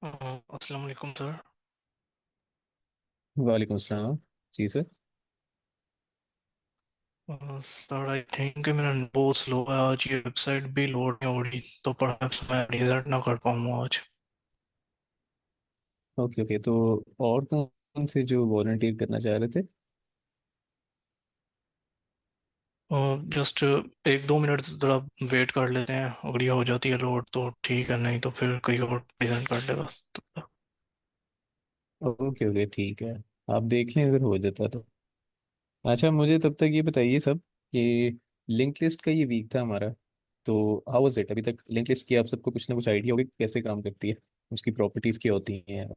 अस्सलाम वालेकुम सर। वालेकुम अस्सलाम। जी सर। सर आई थिंक मेरा बहुत स्लो है आज, ये वेबसाइट भी लोड नहीं हो रही, तो परहैप्स मैं रिजल्ट ना कर पाऊंगा आज। ओके ओके, तो और कौन से जो वॉलंटियर करना चाह रहे थे? जस्ट एक दो मिनट ज़रा वेट कर लेते हैं, अगर ये हो जाती है लोड तो ठीक है, नहीं तो फिर कहीं और प्रेजेंट कर लेगा तब तक। ओके ओके, ठीक है। आप देख लें अगर हो जाता तो। अच्छा, मुझे तब तक ये बताइए सब कि लिंक लिस्ट का ये वीक था हमारा, तो हाउ वाज इट? अभी तक लिंक लिस्ट की आप सबको कुछ ना कुछ आइडिया होगी कि कैसे काम करती है, उसकी प्रॉपर्टीज क्या होती हैं,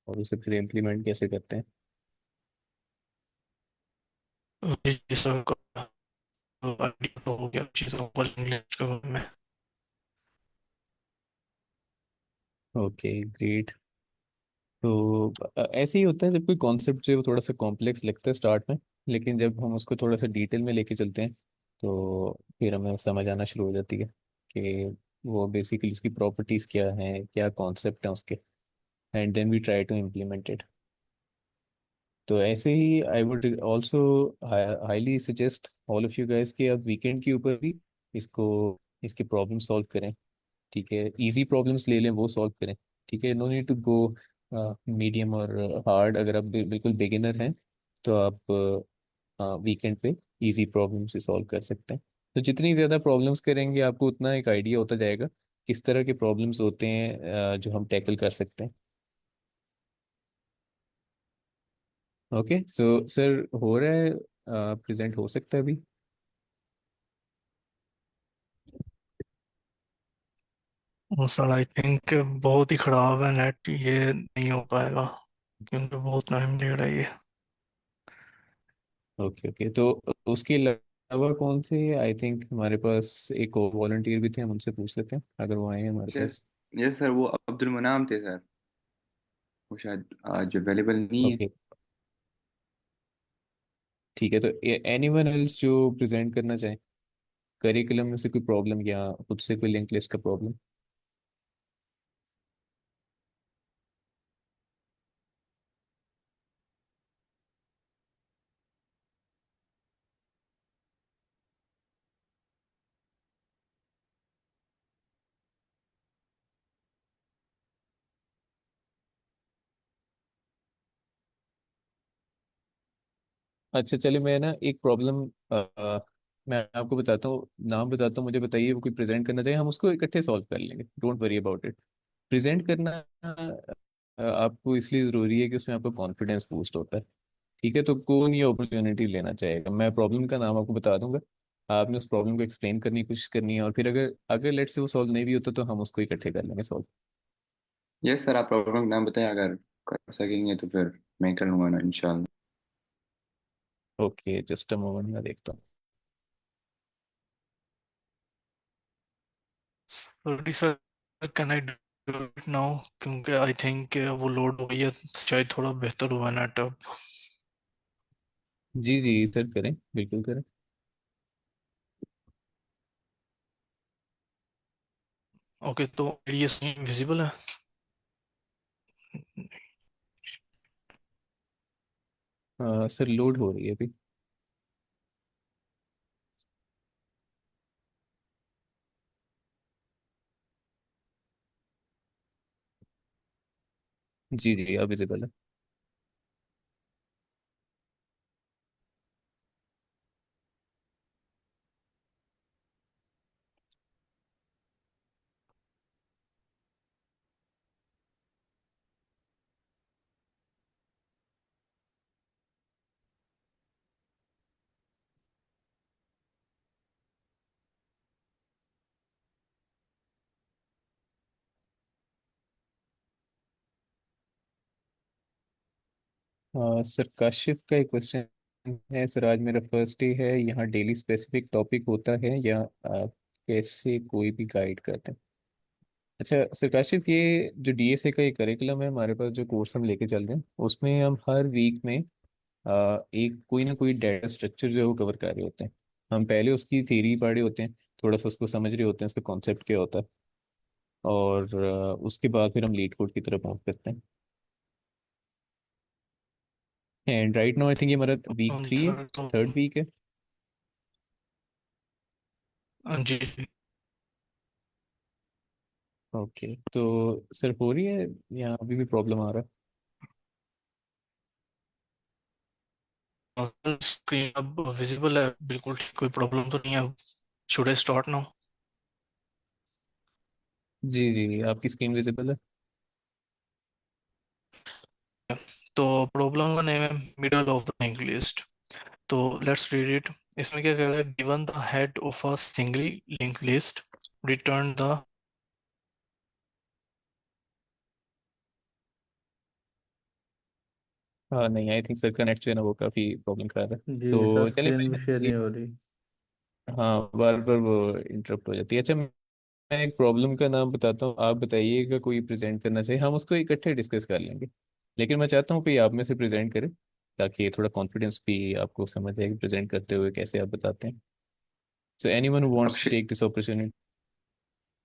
और उसे फिर इम्प्लीमेंट कैसे करते हैं? जी जी सर, आइडिया तो हो गया चीज़ों को लिस्ट के बारे में। Okay great. तो ऐसे ही होता है जब कोई कॉन्सेप्ट जो है वो थोड़ा सा कॉम्प्लेक्स लगता है स्टार्ट में, लेकिन जब हम उसको थोड़ा सा डिटेल में लेके चलते हैं तो फिर हमें समझ आना शुरू हो जाती है कि वो बेसिकली उसकी प्रॉपर्टीज क्या हैं, क्या कॉन्सेप्ट हैं उसके, and then we try to implement it. तो ऐसे ही I would also highly suggest all of you guys कि आप वीकेंड के ऊपर भी इसको इसके प्रॉब्लम सॉल्व करें। ठीक है, इजी प्रॉब्लम्स ले लें, वो सॉल्व करें। ठीक है, no need to go medium और हार्ड। अगर आप बिल्कुल बिगिनर हैं तो आप वीकेंड पे इजी प्रॉब्लम्स से सॉल्व कर सकते हैं। तो जितनी ज़्यादा प्रॉब्लम्स करेंगे आपको उतना एक आइडिया होता जाएगा किस तरह के प्रॉब्लम्स होते हैं जो हम टैकल कर सकते हैं। ओके, सो सर हो रहा है, प्रेजेंट हो सकता है अभी? सर आई थिंक बहुत ही ख़राब है नेट, ये नहीं हो पाएगा क्योंकि बहुत टाइम ले रहा है ये। ओके ओके, तो उसके अलावा कौन से, आई थिंक हमारे पास एक और वॉलंटियर भी थे, हम उनसे पूछ लेते हैं अगर वो आए हैं हमारे यस। पास। यस सर, वो अब्दुल मनाम थे सर। वो शायद आज अवेलेबल नहीं है। ओके, ठीक है। तो एनीवन एल्स जो प्रेजेंट करना चाहे, करिकुलम में से कोई प्रॉब्लम या खुद से कोई लिंक लिस्ट का प्रॉब्लम? अच्छा चलिए, मैं ना एक प्रॉब्लम मैं आपको बताता हूँ, नाम बताता हूँ, मुझे बताइए वो कोई प्रेजेंट करना चाहिए, हम उसको इकट्ठे सॉल्व कर लेंगे, don't worry about it. Present करना आपको इसलिए ज़रूरी है कि उसमें आपका कॉन्फिडेंस बूस्ट होता है। ठीक है, तो कौन ये अपॉर्चुनिटी लेना चाहेगा? मैं प्रॉब्लम का नाम आपको बता दूंगा, आपने उस प्रॉब्लम को एक्सप्लेन करने की कोशिश करनी है, और फिर अगर अगर लेट से वो सॉल्व नहीं भी होता तो हम उसको इकट्ठे कर लेंगे सॉल्व। यस सर, आप प्रॉब्लम का नाम बताएं, अगर कर सकेंगे तो फिर मैं कर लूंगा ना इंशाल्लाह। ओके, जस्ट अ मोमेंट, मैं देखता हूँ। Sorry sir, can I do it now? क्योंकि आई थिंक वो लोड हो गई है, शायद थोड़ा बेहतर हुआ नेट अब। जी जी सर, करें, बिल्कुल करें। ओके, तो ये सही विजिबल है? सर लोड हो रही है अभी। जी जी, अब विजिबल है। सर काशिफ का एक क्वेश्चन है। सर आज मेरा फर्स्ट डे है, यहाँ डेली स्पेसिफिक टॉपिक होता है या कैसे कोई भी गाइड करते हैं? अच्छा सर काशिफ, ये जो डीएसए का ये करिकुलम है हमारे पास, जो कोर्स हम लेके चल रहे हैं, उसमें हम हर वीक में एक कोई ना कोई डाटा स्ट्रक्चर जो है वो कवर कर रहे होते हैं। हम पहले उसकी थ्योरी पढ़े होते हैं, थोड़ा सा उसको समझ रहे होते हैं, उसका कॉन्सेप्ट क्या होता है, और उसके बाद फिर हम लीड कोड की तरफ मूव करते हैं। And right now I think ये हमारा वीक 3 है, सर तो थर्ड वीक है। जी जी। ओके, तो सर हो रही है या अभी भी प्रॉब्लम आ रहा स्क्रीन अब विजिबल है बिल्कुल ठीक, कोई प्रॉब्लम तो नहीं है अब। Should I start now? है? जी जी, आपकी स्क्रीन विजिबल है। तो प्रॉब्लम का नेम है middle of the link list. तो लेट्स रीड इट। इसमें क्या कह रहा है, given the head of a singly link list, return the. हाँ नहीं, आई थिंक सर का नेट जो है ना वो काफ़ी प्रॉब्लम कर रहा है। जी सर, तो चलिए स्क्रीन भी शेयर मैं, नहीं हो रही। हाँ बार बार वो इंटरप्ट हो जाती है। अच्छा, मैं एक प्रॉब्लम का नाम बताता हूँ, आप बताइएगा कोई प्रेजेंट करना चाहिए, हम उसको इकट्ठे डिस्कस कर लेंगे। लेकिन मैं चाहता हूँ कि आप में से प्रेजेंट करें, ताकि थोड़ा कॉन्फिडेंस भी आपको समझ आए कि प्रेजेंट करते हुए कैसे आप बताते हैं। सो एनीवन हु अब wants to take this opportunity.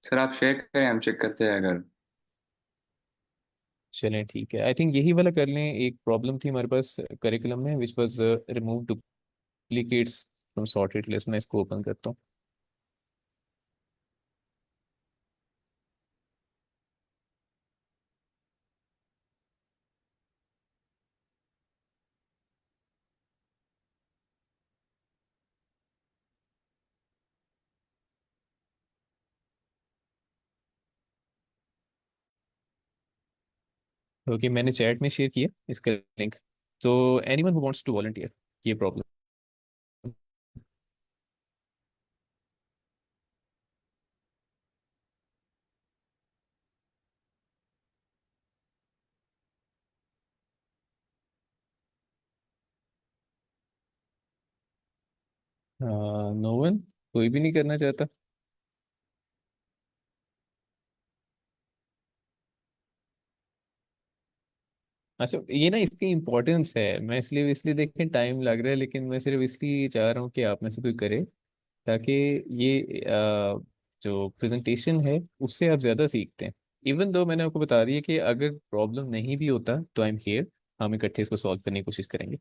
Sir आप शेयर करें, हम चेक करते हैं अगर। चलें ठीक है, आई थिंक यही वाला कर लें। एक प्रॉब्लम थी हमारे पास करिकुलम में which was remove duplicates from sorted list. मैं इसको ओपन करता हूँ। ओके, मैंने चैट में शेयर किया इसका लिंक। तो anyone who wants to volunteer ये प्रॉब्लम। नो वन, कोई भी नहीं करना चाहता। अच्छा, ये ना इसकी इम्पोर्टेंस है, मैं इसलिए देखें टाइम लग रहा है, लेकिन मैं सिर्फ इसलिए चाह रहा हूँ कि आप में से कोई करे, ताकि ये जो प्रेजेंटेशन है उससे आप ज़्यादा सीखते हैं। इवन दो मैंने आपको बता दिया कि अगर प्रॉब्लम नहीं भी होता तो आई एम हियर, हम इकट्ठे इसको सॉल्व करने की कोशिश करेंगे।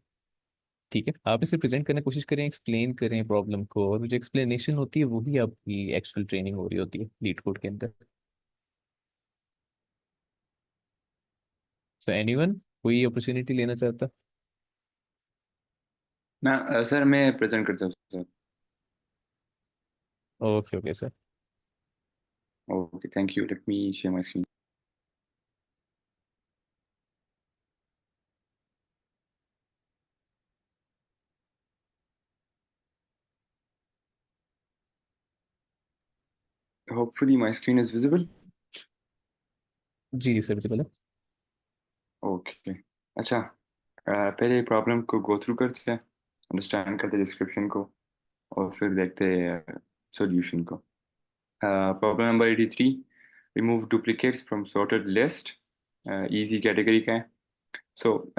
ठीक है, आप इसे प्रेजेंट करने की कोशिश करें, एक्सप्लेन करें प्रॉब्लम को, और जो एक्सप्लेनेशन होती है वही आपकी एक्चुअल ट्रेनिंग हो रही होती है लीड कोड के अंदर। सो एनीवन, कोई अपॉर्चुनिटी लेना चाहता? सर मैं प्रेजेंट करता हूँ sir. Okay okay sir. Okay, thank you, let me share my screen. Hopefully my screen is visible. जी जी सर, विजिबल है। ओके। अच्छा, पहले प्रॉब्लम को गो थ्रू करते हैं, अंडरस्टैंड करते हैं डिस्क्रिप्शन को, और फिर देखते हैं सॉल्यूशन को। Problem number 83, remove duplicates from sorted list. Easy category का है। So,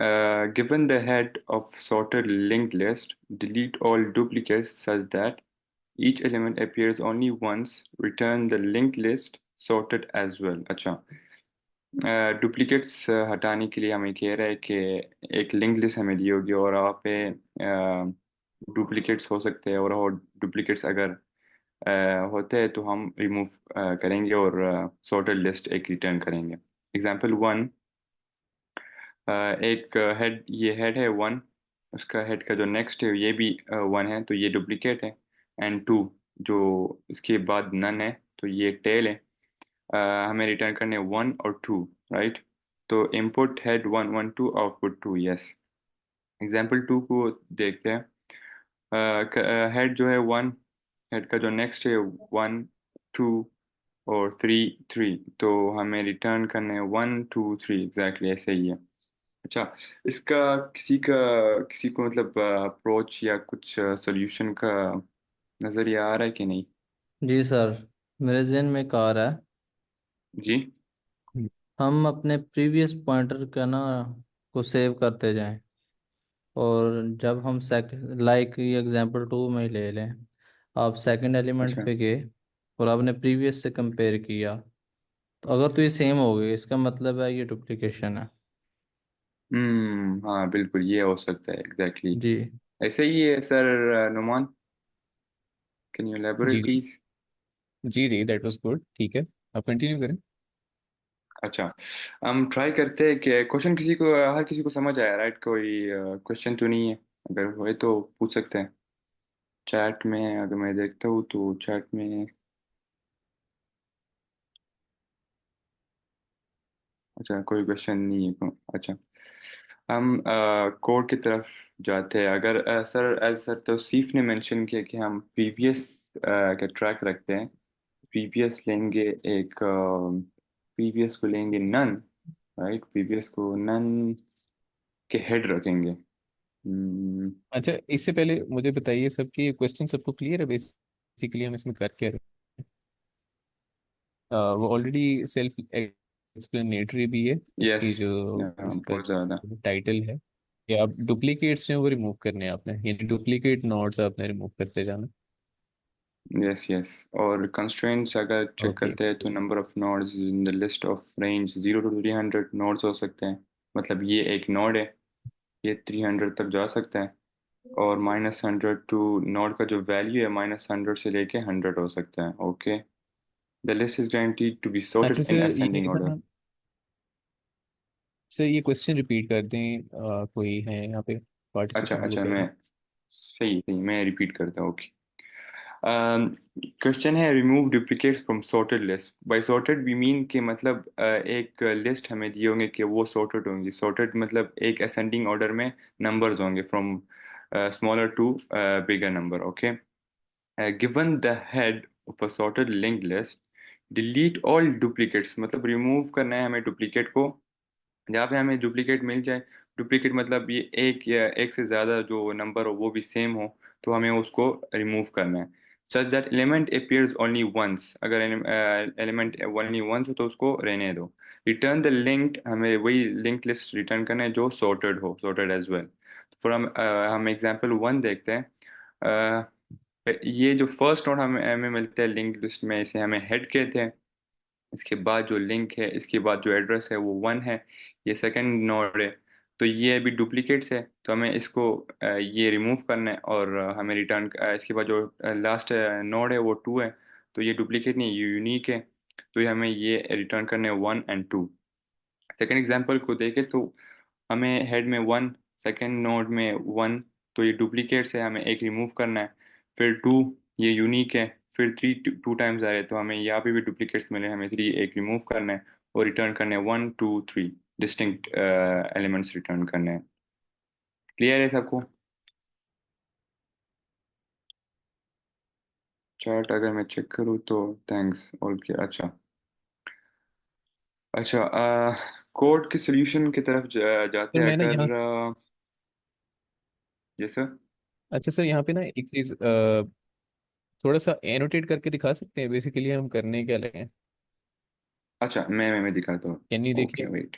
given the head of sorted linked list, delete all duplicates such that each element appears only once. Return the linked list sorted as well. अच्छा, duplicates हटाने के लिए हमें कह रहा है कि एक लिंक लिस्ट हमें दी होगी और वहाँ पे डुप्लीकेट्स हो सकते हैं, और वो डुप्लीकेट्स अगर होते हैं तो हम रिमूव करेंगे और सॉर्टेड लिस्ट एक रिटर्न करेंगे। एग्जाम्पल वन, एक हेड, ये हेड है वन, उसका हेड का जो नेक्स्ट है ये भी वन है, तो ये डुप्लीकेट है। एंड टू, जो इसके बाद नन है, तो ये टेल है। हमें रिटर्न करने वन और टू, राइट। तो input head one one two, output two, yes. Example two को देखते हैं। हेड जो है वन, हेड का जो नेक्स्ट है वन, टू और थ्री, थ्री, तो हमें रिटर्न करने वन टू थ्री, एग्जैक्टली ऐसे ही है। अच्छा, इसका किसी को मतलब अप्रोच या कुछ सॉल्यूशन का नज़रिया आ रहा है कि नहीं? जी सर, मेरे जहन में एक आ रहा है। जी। हम अपने प्रीवियस पॉइंटर का ना को सेव करते जाएं, और जब हम सेकंड, लाइक ये एग्जांपल टू में ही ले लें, आप सेकंड एलिमेंट अच्छा। पे गए और आपने प्रीवियस से कंपेयर किया, तो अगर तो ये सेम हो गई इसका मतलब है ये डुप्लीकेशन है। हाँ बिल्कुल ये हो सकता है एग्जैक्टली जी। ऐसे ही है सर नुमान कैन यू जी एलेबोरेट प्लीज जी जी, दैट वाज गुड। ठीक है, आप कंटिन्यू करें। अच्छा हम ट्राई करते हैं कि क्वेश्चन किसी को हर किसी को समझ आया राइट कोई क्वेश्चन तो नहीं है अगर हुए तो पूछ सकते हैं चैट में अगर मैं देखता हूँ तो चैट में अच्छा कोई क्वेश्चन नहीं है अच्छा हम कोड की तरफ जाते हैं अगर सर एज सर तौसीफ ने मेंशन किया कि हम प्रीवियस का ट्रैक रखते हैं प्रीवियस लेंगे एक प्रीवियस को लेंगे नन राइट प्रीवियस को नन के हेड रखेंगे अच्छा, इससे पहले मुझे बताइए सब कि ये क्वेश्चन सबको क्लियर है? बेसिकली हम इसमें कर क्या रहे हैं? वो ऑलरेडी सेल्फ एक्सप्लेनेटरी भी है, यस इसकी जो इसका बहुत ज़्यादा टाइटल है। कि आप डुप्लीकेट्स जो हैं वो रिमूव करने हैं आपने, यानी डुप्लीकेट नोड्स आपने रिमूव करते जाना। यस यस और कंस्ट्रेंट्स अगर चेक ओके। करते हैं तो number of nodes in the list of range 0 to 300 nodes हो सकते हैं मतलब ये एक नोड है ये 300 तक जा सकता है और -100 टू नोड का जो वैल्यू है -100 से लेके 100 हो सकता है okay the list is guaranteed to be अच्छा sorted in सर, ये ascending order ना सर ये क्वेश्चन रिपीट कर दें। कोई है यहाँ पे अच्छा पार्टिसिपेंट वो अच्छा कह रहे मैं हैं। सही सही मैं रिपीट करता हूँ ओके क्वेश्चन है remove duplicates from sorted list by sorted we mean के मतलब एक लिस्ट हमें दिए होंगे कि वो सॉर्टेड होंगी सॉर्टेड मतलब एक असेंडिंग ऑर्डर में नंबर्स होंगे from smaller to bigger number okay given the head of a sorted linked list delete all duplicates मतलब रिमूव करना है हमें डुप्लीकेट को जहाँ पे हमें डुप्लीकेट मिल जाए डुप्लीकेट मतलब ये एक या एक से ज़्यादा जो नंबर हो वो भी सेम हो तो हमें उसको रिमूव करना है such that element appears only once अगर एलिमेंट ओनली वंस हो तो उसको रहने दो रिटर्न द लिंक्ड हमें वही लिंक लिस्ट रिटर्न करना है जो सॉर्टेड हो सॉर्टेड एज वेल फॉर हम एग्जांपल वन देखते हैं ये जो फर्स्ट नोड हमें हमें मिलता है लिंक लिस्ट में इसे हमें हेड कहते हैं इसके बाद जो लिंक है इसके बाद जो एड्रेस है वो वन है ये सेकंड नोड है तो ये अभी डुप्लीकेट्स है तो हमें इसको ये रिमूव करना है और हमें रिटर्न इसके बाद जो लास्ट नोड है वो टू है तो ये डुप्लीकेट नहीं ये यूनिक है तो ये हमें ये रिटर्न करने हैं one and two second example को देखें तो हमें हेड में वन सेकेंड नोड में वन तो ये डुप्लीकेट्स है हमें एक रिमूव करना है फिर टू ये यूनिक है फिर थ्री टू टाइम्स आ रहे हैं तो हमें यहाँ पे भी डुप्लीकेट्स मिले हमें थ्री एक रिमूव करना है और रिटर्न करना है one two three distinct elements return करने हैं क्लियर है सबको चार्ट अगर मैं चेक करूँ तो थैंक्स ऑल क्लियर अच्छा अच्छा कोड के सोल्यूशन की तरफ जाते सर हैं मैं ना यहाँ, अगर ये सर अच्छा सर यहाँ पे ना एक चीज़ थोड़ा सा एनोटेट करके दिखा सकते हैं बेसिकली हम करने क्या लगे हैं? अच्छा मैं दिखाता हूँ कैन यू ओके देखिए? वेट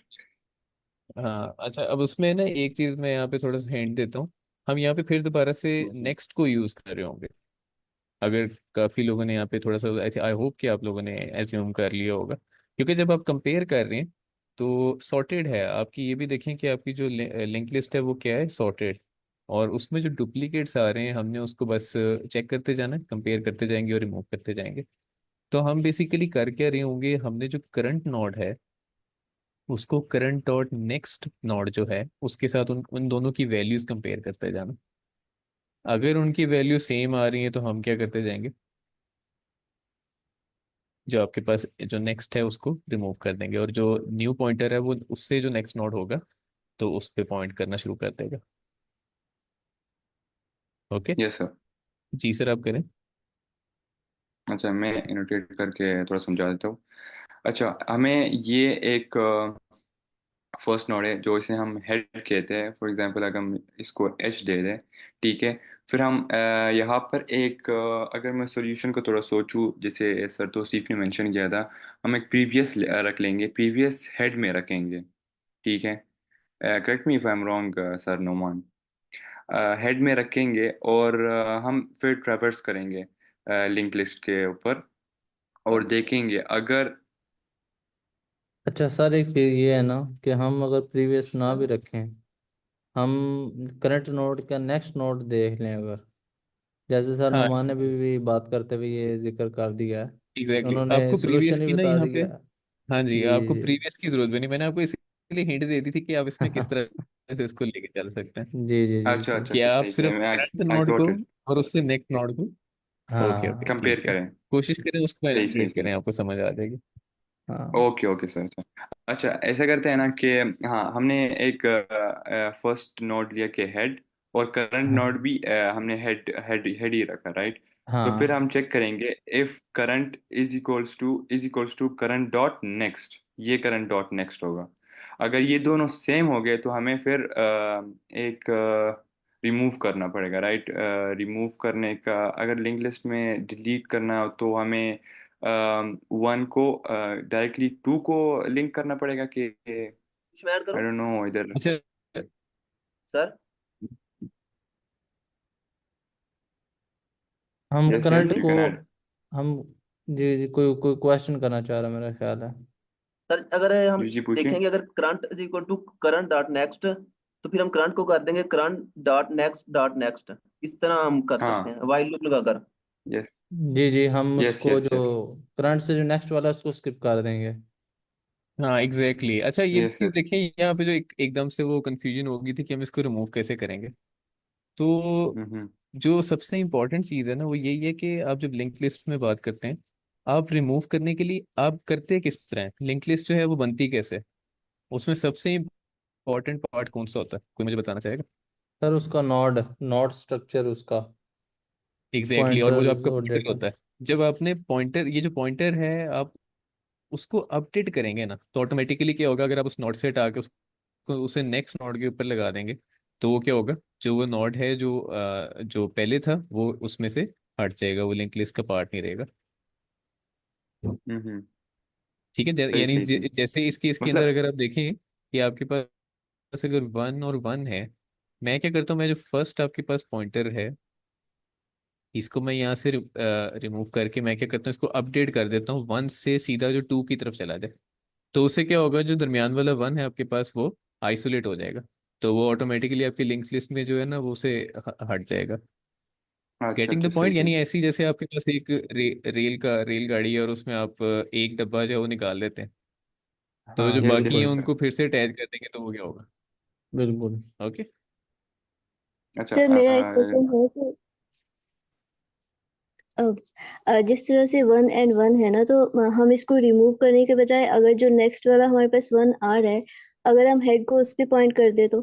हाँ अच्छा, अब उसमें ना एक चीज़ मैं यहाँ पे थोड़ा सा हिंट देता हूँ। हम यहाँ पे फिर दोबारा से नेक्स्ट को यूज़ कर रहे होंगे। अगर काफ़ी लोगों ने यहाँ पे थोड़ा सा, आई होप कि आप लोगों ने एज्यूम कर लिया होगा, क्योंकि जब आप कंपेयर कर रहे हैं तो सॉर्टेड है आपकी। ये भी देखें कि आपकी जो लिंक लिस्ट है वो क्या है, सॉर्टेड। और उसमें जो डुप्लीकेट्स आ रहे हैं हमने उसको बस चेक करते जाना है, कंपेयर करते जाएंगे और रिमूव करते जाएंगे। तो हम बेसिकली कर क्या रहे होंगे, हमने जो करंट नोड है उसको करंट डॉट नेक्स्ट नोड जो है उसके साथ उन उन दोनों की वैल्यूज कंपेयर करते जाना। अगर उनकी वैल्यू सेम आ रही है तो हम क्या करते जाएंगे, जो आपके पास जो नेक्स्ट है उसको रिमूव कर देंगे, और जो न्यू पॉइंटर है वो उससे जो नेक्स्ट नोड होगा तो उस पे पॉइंट करना शुरू कर देगा। ओके। यस सर जी सर, आप करें। अच्छा मैं इनोटेट करके थोड़ा समझा देता हूँ अच्छा हमें ये एक फर्स्ट नोड है जो इसे हम हेड कहते हैं फॉर एग्जांपल अगर हम इसको एच दे दें ठीक है फिर हम यहाँ पर एक अगर मैं सॉल्यूशन को थोड़ा सोचूं जैसे सर तौसीफ ने मेंशन किया था हम एक प्रीवियस रख लेंगे प्रीवियस हेड में रखेंगे ठीक है correct me if I am wrong sir Noman head में रखेंगे और हम फिर ट्रैवर्स करेंगे लिंक लिस्ट के ऊपर और देखेंगे अगर अच्छा सर, एक चीज़ ये है ना कि हम अगर प्रीवियस ना भी रखें, हम करंट नोड का नेक्स्ट नोड देख लें अगर, जैसे सर हाँ नुमान ने भी बात करते हुए ये जिक्र कर दिया है, एग्जैक्टली उन्होंने आपको प्रीवियस सोल्यूशन ही की ना बता यहाँ पे। दिया है। हाँ जी, जी आपको जी प्रीवियस की जरूरत भी नहीं, मैंने आपको इसलिए हिंट दे दी थी कि आप इसमें किस तरह से इसको लेके चल सकते हैं। जी जी जी अच्छा जी। अच्छा कि अच्छा, आप सही सही, सिर्फ मैं करंट आई नोड को गॉट इट। और उससे नेक्स्ट नोड को। ओके ओके हाँ कंपेयर ठीक है, करें। कोशिश करें उसको सही सही एलिमिनेट सही। करें, आपको समझ आ जाएगी। हाँ। Okay okay sir sir. अच्छा ऐसा करते हैं ना कि हाँ, हमने एक फर्स्ट नोड लिया कि हेड, और करंट हाँ नोड भी हमने हेड हेड हेड ही रखा, राइट। तो फिर हाँ। हम चेक करेंगे if current is equals to current dot next, ये करंट डॉट नेक्स्ट होगा। अगर ये दोनों सेम हो गए तो हमें फिर एक रिमूव करना पड़ेगा, राइट। रिमूव करने का, अगर लिंक लिस्ट में डिलीट करना हो तो हमें वन को डायरेक्टली टू को लिंक करना पड़ेगा कि इसमें ऐड आई करूं डोंट नो इधर। अच्छा सर? हम यस करंट यस, नहीं यू को कैन ऐड। हम जी जी, कोई कोई क्वेश्चन करना चाह रहा है मेरा ख्याल है। सर, अगर हम जी जी पूछिए। देखेंगे, अगर current is equal to current dot next, तो फिर हम करंट को कर देंगे करंट डॉट नेक्स्ट। इस तरह हम कर सकते हाँ। हैं वाइल लूप लगाकर। यस जी जी, हम यस उसको यस जो यस करंट से जो नेक्स्ट वाला है उसको स्किप कर देंगे। हाँ एग्जैक्टली अच्छा ये यस चीज यस। देखिए, यहाँ पे जो एकदम से वो कंफ्यूजन हो गई थी कि हम इसको रिमूव कैसे करेंगे। तो हम्म। जो सबसे इम्पोर्टेंट चीज़ है ना वो यही है कि आप जब लिंक लिस्ट में बात करते हैं, आप रिमूव करने के लिए आप करते किस तरह हैं, लिंक लिस्ट जो है वो बनती कैसे है? उसमें सबसे इम्पोर्टेंट पार्ट कौन सा होता है, कोई मुझे बताना चाहेगा? सर उसका नोड नोड स्ट्रक्चर, उसका एग्जैक्टली और वो जो पॉइंटर्स आपका और पॉइंटर डेटा। होता है, जब आपने पॉइंटर, ये जो पॉइंटर है आप उसको अपडेट करेंगे ना, तो ऑटोमेटिकली क्या होगा, अगर आप उस नोड से हटा के उसको उसे नेक्स्ट नोड के ऊपर लगा देंगे, तो वो क्या होगा, जो वो नोड है जो पहले था वो उसमें से हट जाएगा, वो लिंक लिस्ट का पार्ट नहीं रहेगा। हम्म। ठीक है, सही यानी सही सही। जैसे इस केस के अंदर मतलब अगर आप देखें कि आपके पास अगर वन और वन है, मैं क्या करता हूँ, मैं जो फर्स्ट आपके पास पॉइंटर है इसको मैं यहाँ से रिमूव करके मैं क्या करता हूँ, इसको अपडेट कर देता हूँ वन से सीधा जो टू की तरफ चला जाए। तो उससे क्या होगा, जो दरमियान वाला वन है आपके पास वो आइसोलेट हो जाएगा, तो वो ऑटोमेटिकली आपकी लिंक्स लिस्ट में जो है ना वो उसे हट जाएगा। अच्छा गेटिंग अच्छा, द सही पॉइंट, सही। यानी ऐसी जैसे आपके पास एक रेलगाड़ी है और उसमें आप एक डब्बा जो है वो निकाल लेते हैं, तो हाँ जो यस बाकी यस है बिल्कुल यस। उनको फिर से अटैच कर देंगे, तो वो क्या होगा। बिल्कुल। ओके। अच्छा सर मेरा एक क्वेश्चन है कि अब जिस तरह से वन एंड वन है ना, तो हम इसको रिमूव करने के बजाय अगर जो नेक्स्ट वाला हमारे पास वन आ रहा है, अगर हम हेड को उस पे पॉइंट कर दे तो।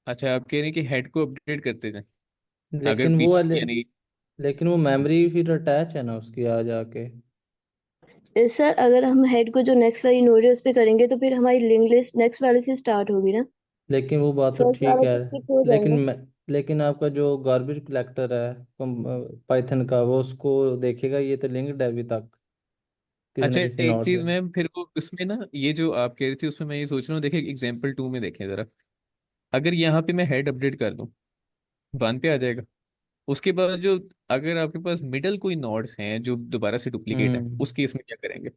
अच्छा आप कह रहे हैं कि हेड को अपडेट करते जाएं, अगर लेकिन वो पीछे वाले यानी। लेकिन वो मेमोरी फिर अटैच है ना उसकी आ जाके। सर अगर हम हेड को जो नेक्स्ट वाली नोड है उस पे करेंगे तो फिर हमारी लिंक लिस्ट नेक्स्ट वाले से स्टार्ट होगी ना। लेकिन वो बात तो फर्स्ट ठीक वाला है, तो स्किप हो लेकिन जाएगा। लेकिन आपका जो गार्बेज कलेक्टर है पाइथन का, वो उसको देखेगा ये तो लिंक्ड है अभी तक किसी ना अच्छा किसी एक नोड चीज से। मैं फिर वो उसमें ना, ये जो आप कह रही थी उसमें मैं ये सोच रहा हूँ, देखिए एग्जाम्पल टू में देखें जरा, अगर यहाँ पे मैं हेड अपडेट कर दूँ वन पे आ जाएगा, उसके बाद जो अगर आपके पास मिडल कोई नोड्स हैं जो दोबारा से डुप्लीकेट है, हम्म। उस केस में क्या करेंगे?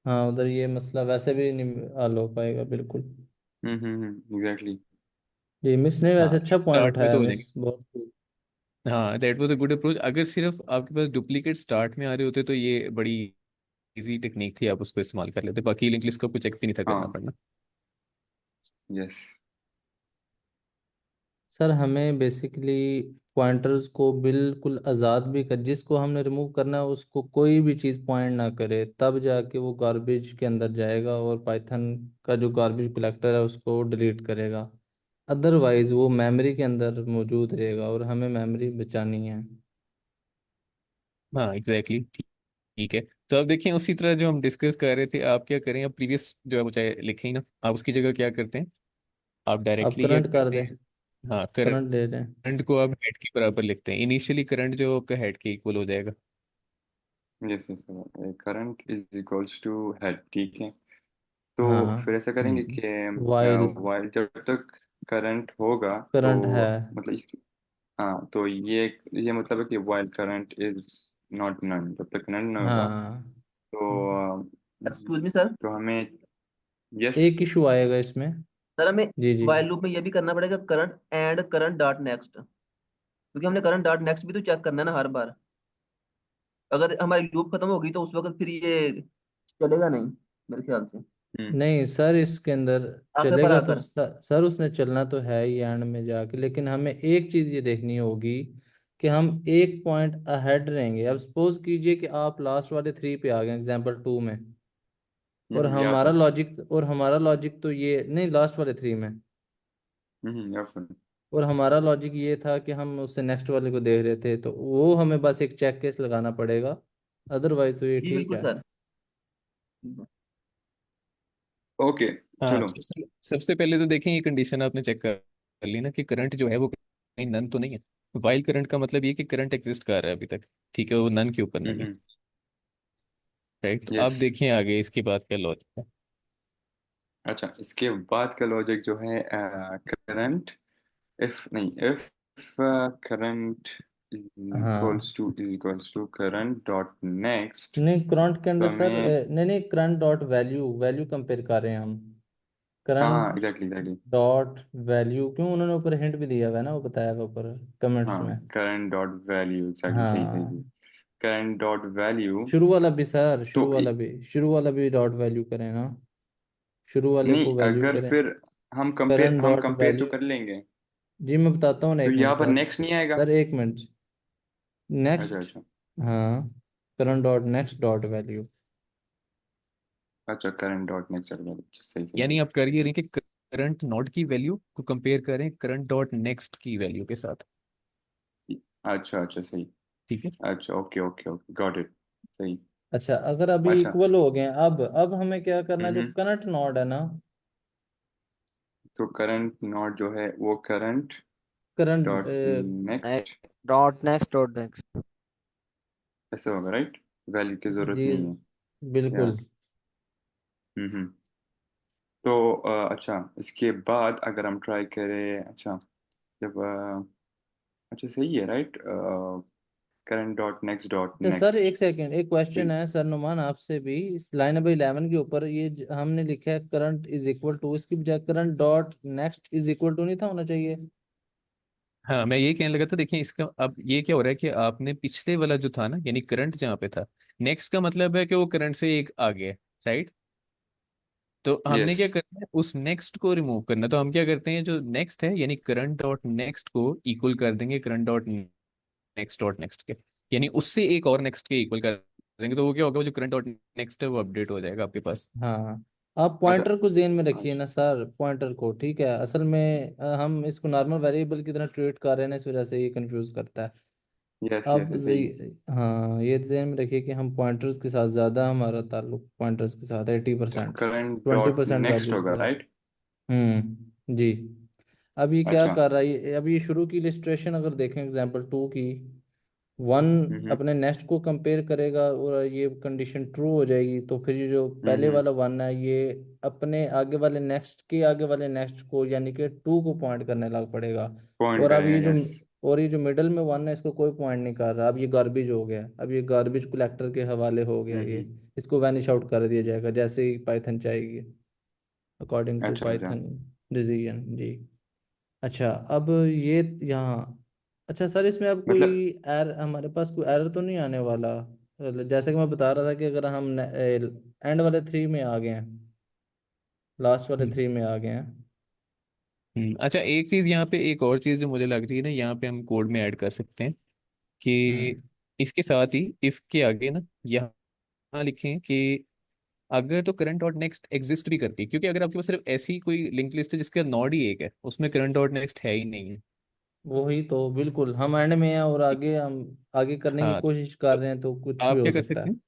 हाँ, उधर ये मसला वैसे भी नहीं हल हो पाएगा बिल्कुल। एग्जैक्टली। जी, मिस ने हाँ वैसे अच्छा पॉइंट स्टार्ट में उठाया, तो हो मिस जाएंगे। बहुत। हाँ that was a good approach, अगर सिर्फ आपके पास डुप्लीकेट स्टार्ट में आ रहे होते तो ये बड़ी इजी टेक्निक थी, आप उसको इस्तेमाल कर लेते, बाकी लिंक लिस्ट को आपको चेक भी नहीं था करना हाँ। पड़ना। यस। सर हमें बेसिकली पॉइंटर्स को बिल्कुल आज़ाद भी कर, जिसको हमने रिमूव करना है उसको कोई भी चीज़ पॉइंट ना करे, तब जाके वो गार्बेज के अंदर जाएगा और पाइथन का जो गार्बेज कलेक्टर है उसको डिलीट करेगा। अदरवाइज वो मेमोरी के अंदर मौजूद रहेगा और हमें मेमोरी बचानी है। हाँ एग्जैक्टली ठीक है। तो अब देखिए उसी तरह जो हम डिस्कस कर रहे थे, आप क्या करें, अब प्रीवियस जो है वो चाहे लिखें ही ना, आप उसकी जगह क्या करते हैं, आप आप डायरेक्टली क्या करंट कर करते दें, हैं, हाँ करंट ले लें। करंट को आप हेड के बराबर लिखते हैं, इनिशियली करंट जो आपका हेड के इक्वल हो जाएगा। Yes yes. Current is equals to head, ठीक है। तो हाँ। फिर ऐसा करेंगे हम्म। कि वाइल वाइल जब तक करंट होगा तो करंट है। मतलब इस, हाँ तो ये मतलब है कि while current is not none, जब तक करंट नहीं होगा हाँ तो एक्सक्यूज मी सर, तो हमें यस एक इशू आएगा इसमें। सर हमें जी जी वाइल लूप में ये भी करना पड़ेगा current and current dot next, क्योंकि हमने करंट डॉट नेक्स्ट भी तो चेक करना है ना हर बार। अगर हमारी लूप खत्म होगी तो उस वक्त फिर ये चलेगा नहीं मेरे ख्याल से, नहीं सर, इसके अंदर आखिर पर चलेगा तो आकर। सर उसने चलना तो है ही एंड में जाके, लेकिन हमें एक चीज़ ये देखनी होगी कि हम एक पॉइंट अहेड रहेंगे। अब सपोज कीजिए कि आप लास्ट वाले 3 पे आ गए एग्जांपल 2 में, और या फिर हमारा लॉजिक तो ये नहीं, लास्ट वाले 3 में, या फिर और हमारा लॉजिक ये था कि हम उससे नेक्स्ट वाले को देख रहे थे, तो वो हमें बस एक चेक केस लगाना पड़ेगा, अदरवाइज तो ये जी ठीक बिल्कुल है। सर। ओके हाँ, चलो। सबसे पहले तो देखें ये कंडीशन आपने चेक कर ली ना कि करंट जो है वो कहीं नन तो नहीं है। वाइल करंट का मतलब ये कि करंट एग्जिस्ट कर रहा है अभी तक, ठीक है, वो नन के ऊपर नहीं है। राइट, तो आप यस। देखिए आगे इसके बाद क्या लॉजिक है। अच्छा, इसके बाद का लॉजिक जो है करंट, इफ नहीं, इफ करंट हाँ, equals to current dot next. नहीं करंट के तो अंदर सर हमें नहीं नहीं, current dot value value compare कर रहे हैं हम। हाँ हाँ current exactly exactly. Dot value क्यों, उन्होंने ऊपर हिंट भी दिया हुआ है ना, वो बताया हुआ ऊपर कमेंट्स हाँ में। करंट डॉट वैल्यू एग्जैक्टली, सही सही हाँ, सही। Current dot value. शुरू वाला भी सर, तो शुरू वाला भी डॉट वैल्यू करें ना, शुरू वाले नहीं, को वैल्यू अगर करें। फिर करंट हम डॉट कंपेयर तो वैल्यू, कर लेंगे। जी मैं बताता हूँ ना, तो एक मिनट यहाँ पर सर। नेक्स्ट नहीं आएगा। सर एक मिनट, अच्छा नेक्स्ट, अच्छा। हाँ, current dot next dot value. अच्छा current dot next dot value, सही सही यानी सही। आप कर ये रहे हैं कि करंट नोड की वैल्यू को कंपेयर करें करंट डॉट नेक्स्ट की वैल्यू के साथ। अच्छा अच्छा सही। ठीक है। अच्छा okay okay okay got it. सही। अच्छा, अगर अभी अच्छा। इक्वल हो गए हैं, अब हमें क्या करना है, जो हम्म। करंट नोड है ना, तो करंट नॉट जो है वो current current, dot next dot next dot next. ऐसे होगा राइट। वैल्यू की जरूरत जी नहीं है। या बिल्कुल। हम्म। तो अच्छा, इसके बाद अगर हम ट्राई करें, अच्छा जब अच्छा सही है right. Current dot next dot अच्छा सर, नेक्स्ट। एक सेकंड, एक क्वेश्चन है सर नुमान आपसे भी। इस लाइन नंबर 11 के ऊपर ये हमने लिखा है करंट इज इक्वल टू, इसकी बजाय current dot next is equal to नहीं था होना चाहिए? हाँ, मैं ये कहने लगा था, देखिए इसका अब ये क्या हो रहा है कि आपने पिछले वाला जो था ना, यानी करंट जहाँ पे था, नेक्स्ट का मतलब है कि वो करंट से एक आगे है। राइट, तो हमने यस। क्या करना है, उस नेक्स्ट को रिमूव करना। तो हम क्या करते हैं, जो नेक्स्ट है यानी करंट डॉट नेक्स्ट को इक्वल कर देंगे करंट डॉट नेक्स्ट के, यानी उससे एक और नेक्स्ट के इक्वल कर देंगे। तो वो क्या होगा, वो जो करंट डॉट नेक्स्ट है वो अपडेट हो जाएगा आपके पास। हाँ, आप अच्छा पॉइंटर को जेन में रखिए अच्छा। ना सर, पॉइंटर को, ठीक है। असल में हम इसको नॉर्मल वेरिएबल की तरह ट्रीट कर रहे हैं ना, इस वजह से ये कंफ्यूज करता है। यस अब यस सही। हाँ, ये जेन में रखिए कि हम पॉइंटर्स के साथ, ज़्यादा हमारा ताल्लुक पॉइंटर्स के साथ, 80%, current twenty dot percent next values के होगा साथ। राइट। जी। अब ये क्या अच्छा। कर रहा है, अब ये शुरू की इलिस्ट्रेशन अगर देखें एग्जांपल 2 की, 1 हम्म। अपने नेक्स्ट को कंपेयर करेगा और ये कंडीशन ट्रू हो जाएगी, तो फिर ये जो पहले हम्म। वाला 1 है, ये अपने आगे वाले नेक्स्ट के आगे वाले नेक्स्ट को यानी कि 2 को पॉइंट करने लग पड़ेगा। पॉइंट और अब करेगा ये जो, यस। और ये जो मिडल में 1 है, इसको कोई पॉइंट नहीं कर रहा, अब ये गार्बेज हो गया, अब ये गार्बेज कलेक्टर के हवाले हो गया ये, हम्म। इसको वैनिश आउट कर दिया जाएगा जैसे ही पाइथन चाहेगी, अकॉर्डिंग टू अच्छा अच्छा। पाइथन डिसीजन जी। अच्छा, अब ये यहाँ, अच्छा सर, इसमें अब कोई मतलब एर हमारे पास कोई एरर तो नहीं आने वाला? जैसे कि मैं बता रहा था कि अगर हम एंड वाले 3 में आ गए हैं, लास्ट वाले हम्म 3 में आ गए हैं। अच्छा, एक चीज यहाँ पे, एक और चीज जो मुझे लग रही है ना, यहाँ पे हम कोड में ऐड कर सकते हैं कि हम्म इसके साथ ही इफ के आगे ना यहाँ लिखें कि अगर तो करंट डॉट नेक्स्ट एग्जिस्ट भी करती है, क्योंकि अगर आपके पास सिर्फ ऐसी कोई लिंक लिस्ट है जिसका नॉड ही एक है, उसमें करंट डॉट नेक्स्ट है ही नहीं है। वही तो, बिल्कुल हम एंड में हैं और ठीक। आगे हम आगे करने की हाँ, कोशिश कर तो रहे हैं, तो कुछ भी आप हो क्या कर सकता सकते है। हैं,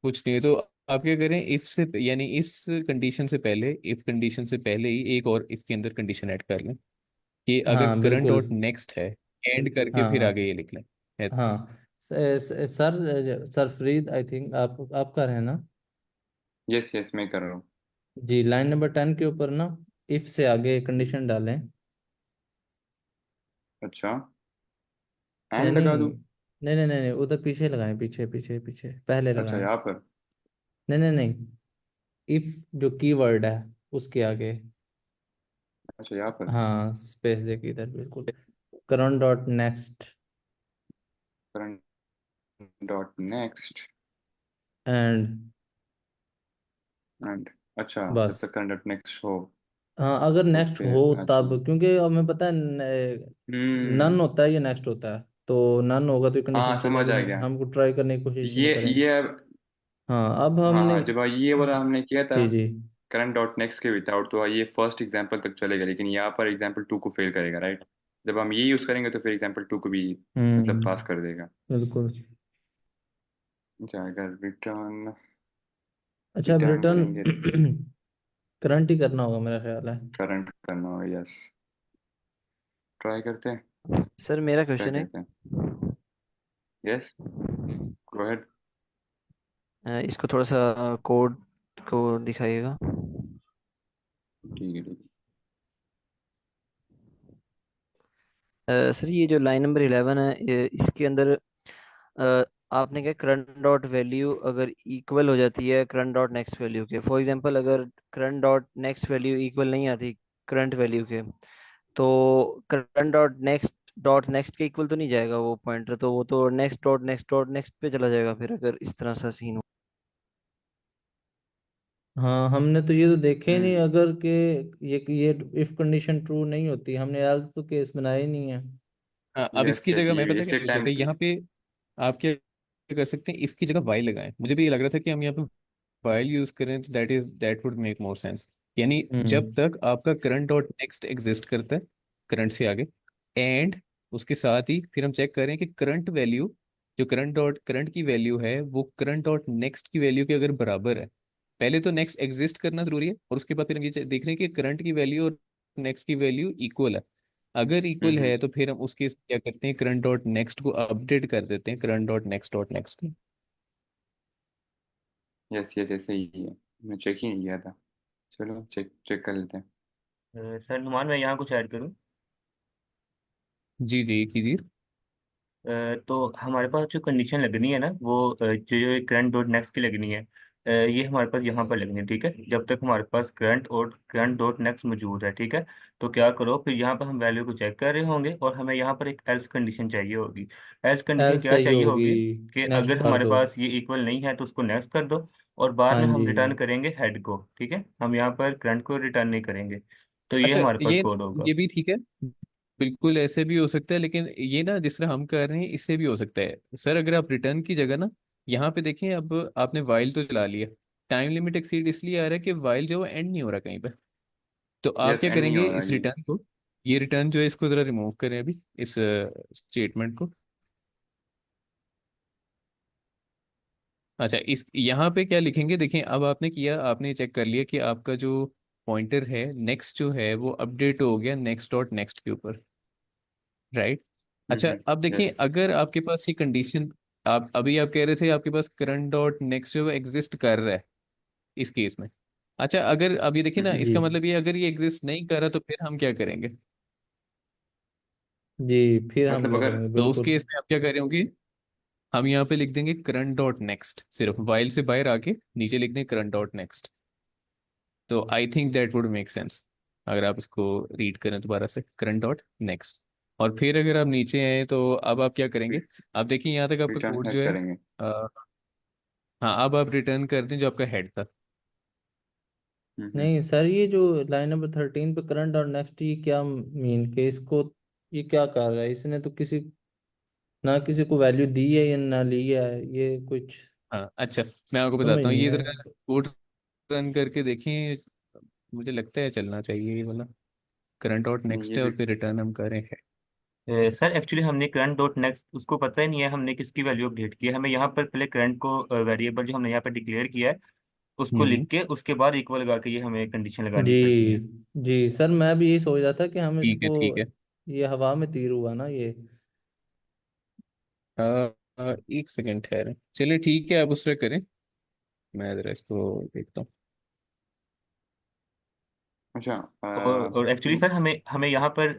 कुछ नहीं है तो आप क्या करें, इफ से यानी इस कंडीशन से पहले, इफ कंडीशन से पहले ही एक और इफ के अंदर कंडीशन ऐड कर लें कि अगर हाँ करंट बिल्कुल। डॉट नेक्स्ट है, एंड करके हाँ फिर हाँ आगे ये लिख लें ऐसे हाँ। बस। सर सरफरीद, आई थिंक आप कर रहे हैं ना? यस यस मैं कर रहा हूँ। जी, लाइन नंबर 10 के ऊपर ना, इफ से आगे कंडीशन डालें। अच्छा नहीं एंड नहीं लगा दूँ। नहीं नहीं नहीं नहीं, उधर पीछे लगाएं, पीछे पीछे पीछे, पहले अच्छा लगाएं। यहाँ पर। नहीं नहीं नहीं, इफ जो कीवर्ड है उसके आगे, अच्छा यहाँ पर हाँ स्पेस देके इधर बिल्कुल, current dot next current dot next and, and, अच्छा जब बस। तक करंट डॉट नेक्स्ट हो हाँ अगर तो नेक्स्ट फिर हो अच्छा। तब, क्योंकि हमें पता है हम्म। नन होता है, ये नेक्स्ट होता है, तो नन होगा तो हाँ कंडीशन समझ चलेगी आ नहीं, गया। हमको ट्राई करने की कोशिश नहीं ये करेंगे। ये हाँ अब हाँ हमने, हाँ, जब ये वाला हमने किया था जी जी, करंट डॉट नेक्स्ट के विदाउट, तो ये फर्स्ट एग्जांपल तक चलेगा, लेकिन यहाँ पर एग्जांपल टू को फेल करेगा, राइट? जब हम ये यूज़ करेंगे तो फिर एग्जांपल टू को भी मतलब पास कर देगा। बिल्कुल। अच्छा अगर रिटर्न अच्छा अब रिटर्न रिटर्न करेंगे, करंट ही करना होगा मेरा ख्याल है। करंट करना होगा, यस। ट्राई करते हैं, सर मेरा ट्राई क्वेश्चन है, करते हैं। Yes, go ahead. इसको थोड़ा सा कोड को दिखाइएगा। ठीक है ठीक है। सर ये जो लाइन नंबर 11 है, इसके अंदर आपने क्या करंट डॉट वैल्यू अगर इक्वल हो जाती है करंट डॉट नेक्स्ट वैल्यू के, फॉर एग्जांपल अगर current dot next value equal नहीं आती करंट वैल्यू के, तो करंट डॉट नेक्स्ट के इक्वल तो नहीं जाएगा वो पॉइंटर, तो वो तो नेक्स्ट डॉट नेक्स्ट पे चला जाएगा फिर, अगर इस तरह सा सीन हो। हाँ हमने तो ये तो देखे ही नहीं, हम्म। अगर के ये इफ कंडीशन ट्रू नहीं होती, हमने एल्स तो केस बनाया ही नहीं है। हाँ, अब यस इसकी यस, जगह मैं ये पता है क्या इसलिए सोच रहा टाइम। था यहाँ पे। आप क्या कर सकते हैं, इफ की जगह वाई लगाएं। मुझे भी ये लग रहा था कि हम यहाँ पे वाइल यूज करें तो that would make more sense. यानी जब हम्म तक आपका करंट डॉट नेक्स्ट एग्जिस्ट करता है, करंट से आगे, एंड उसके साथ ही फिर हम चेक करें कि करंट वैल्यू, जो करंट की वैल्यू है वो करंट डॉट नेक्स्ट की वैल्यू के अगर बराबर है। पहले तो नेक्स्ट एग्जिस्ट करना जरूरी है, और उसके बाद फिर हम ये देख रहे हैं कि करंट की वैल्यू और नेक्स्ट की वैल्यू इक्वल है। अगर इक्वल हम्म। है तो फिर हम उस केस में क्या करते हैं, करंट डॉट नेक्स्ट को अपडेट कर देते हैं करंट डॉट नेक्स्ट में। यस यस, ऐसे ही है, मैं चेक ही नहीं किया था। चलो चेक चेक कर लेते हैं। सर नुमान, मैं यहाँ कुछ ऐड करूँ? जी जी कीजिए। तो हमारे पास जो कंडीशन लगनी है ना, वो जो करंट डॉट नेक्स्ट की लगनी है, ये हमारे पास यहाँ पर लगनी है, ठीक है? जब तक हमारे पास करंट डॉट नेक्स्ट मौजूद है, ठीक है? तो क्या करो, फिर यहाँ पर हम वैल्यू को चेक कर रहे होंगे और हमें यहाँ पर एक एल्स कंडीशन चाहिए होगी। एल्स कंडीशन एल्स क्या सही चाहिए होगी, होगी? कि नेक्स्ट अगर कर हमारे दो। पास ये इक्वल नहीं है तो उसको नेक्स्ट कर दो, और बाद हाँ में हम जी, रिटर्न करेंगे हेड को, ठीक है? हम यहाँ पर करंट को रिटर्न नहीं करेंगे। तो ये अच्छा हमारे पास कोड होगा। ये भी ठीक है। बिल्कुल ऐसे भी हो सकता है, लेकिन ये ना जिस तरह हम कर रहे हैं इससे भी हो सकता है सर। अगर आप रिटर्न की जगह ना, यहाँ पे देखें, अब आपने वाइल तो चला लिया, टाइम लिमिट एक्सीड इसलिए आ रहा है कि वाइल जो है एंड नहीं हो रहा कहीं पे। तो आप यस, क्या एंड नहीं करेंगे, हो रहा इस ये। रिटर्न को, ये रिटर्न जो है इसको जरा रिमूव करें अभी, इस स्टेटमेंट को। अच्छा, इस यहाँ पे क्या लिखेंगे, देखें अब आपने किया, आपने चेक कर लिया कि आपका जो पॉइंटर है नेक्स्ट जो है वो अपडेट हो गया नेक्स्ट डॉट नेक्स्ट के ऊपर, राइट? अच्छा अब देखिए, यस। अगर आपके पास ये कंडीशन, आप अभी आप कह रहे थे आपके पास करंट डॉट नेक्स्ट जो है एग्जिस्ट कर रहा है इस केस में। अच्छा अगर अब ये देखिए ना, जी इसका मतलब ये अगर ये एग्जिस्ट नहीं कर रहा तो फिर हम क्या करेंगे? जी, फिर हम मतलब क्या अगर करेंगे, तो उस बिल्कुल। केस में आप क्या कर रहे होंगे, हम यहाँ पे लिख देंगे करंट डॉट नेक्स्ट, सिर्फ वाइल से बाहर आके नीचे लिख दें करंट डॉट नेक्स्ट। तो I think that would make sense, अगर आप इसको रीड करें दोबारा से, करंट डॉट नेक्स्ट। और फिर अगर आप नीचे आए तो अब आप क्या करेंगे, आप देखिए यहाँ तक आपका रिटर्न कोड हेड जो है, करेंगे। हाँ अब आप रिटर्न कर दें जो आपका हेड था। हम्म। नहीं सर, ये जो लाइन नंबर 13 पे करंट और नेक्स्ट, ये क्या मीन के इसको, ये क्या कर रहा है? इसने तो किसी, ना किसी को वैल्यू दी है या ना ली है, ये कुछ हाँ अच्छा, मैं आपको समझ बताता हूँ, नहीं ये आया। जरा कोड रन करके देखें। मुझे लगता है चलना चाहिए ये वाला, करंट डॉट नेक्स्ट ये है भी। और फिर रिटर्न हम करें है। सर एक्चुअली हमने करंट डॉट नेक्स्ट, उसको पता ही नहीं है हमने किसकी वैल्यू अपडेट की है। हमें यहाँ पर पहले करंट को वेरिएबल जो हमने यहाँ पर डिक्लेयर किया है उसको हम्म। लिख के उसके बाद इक्वल लगा के ये हमें कंडीशन जी लगानी पड़ती है। जी सर, मैं भी यही सोच रहा था कि हम ठीक है इसको, ठीक है। ये हवा में तीर हुआ ना ये। एक सेकंड ठहरें, चलिए ठीक है, अब उस पर करें, मैं जरा इसको देखता हूँ। अच्छा और एक्चुअली सर हमें हमें यहाँ पर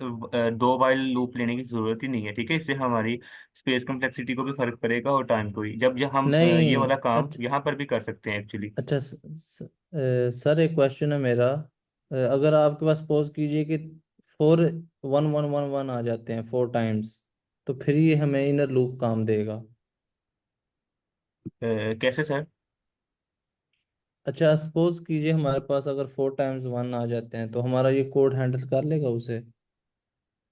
दो वाइल लूप लेने की जरूरत ही नहीं है, ठीक है। इससे हमारी स्पेस कम्प्लेक्सिटी को भी फर्क पड़ेगा और टाइम को भी, जब हम ये नहीं। वाला काम अच्छा। यहाँ पर भी कर सकते हैं एक्चुअली। अच्छा सर एक क्वेश्चन है मेरा। अगर आपके पास सपोज कीजिए कि 4 1 1 1 1 आ जाते हैं 4 टाइम्स, तो फिर ये हमें इनर लूप काम देगा? कैसे सर? अच्छा सपोज कीजिए हमारे पास अगर 4 टाइम्स 1 आ जाते हैं, तो हमारा ये कोड हैंडल कर लेगा उसे?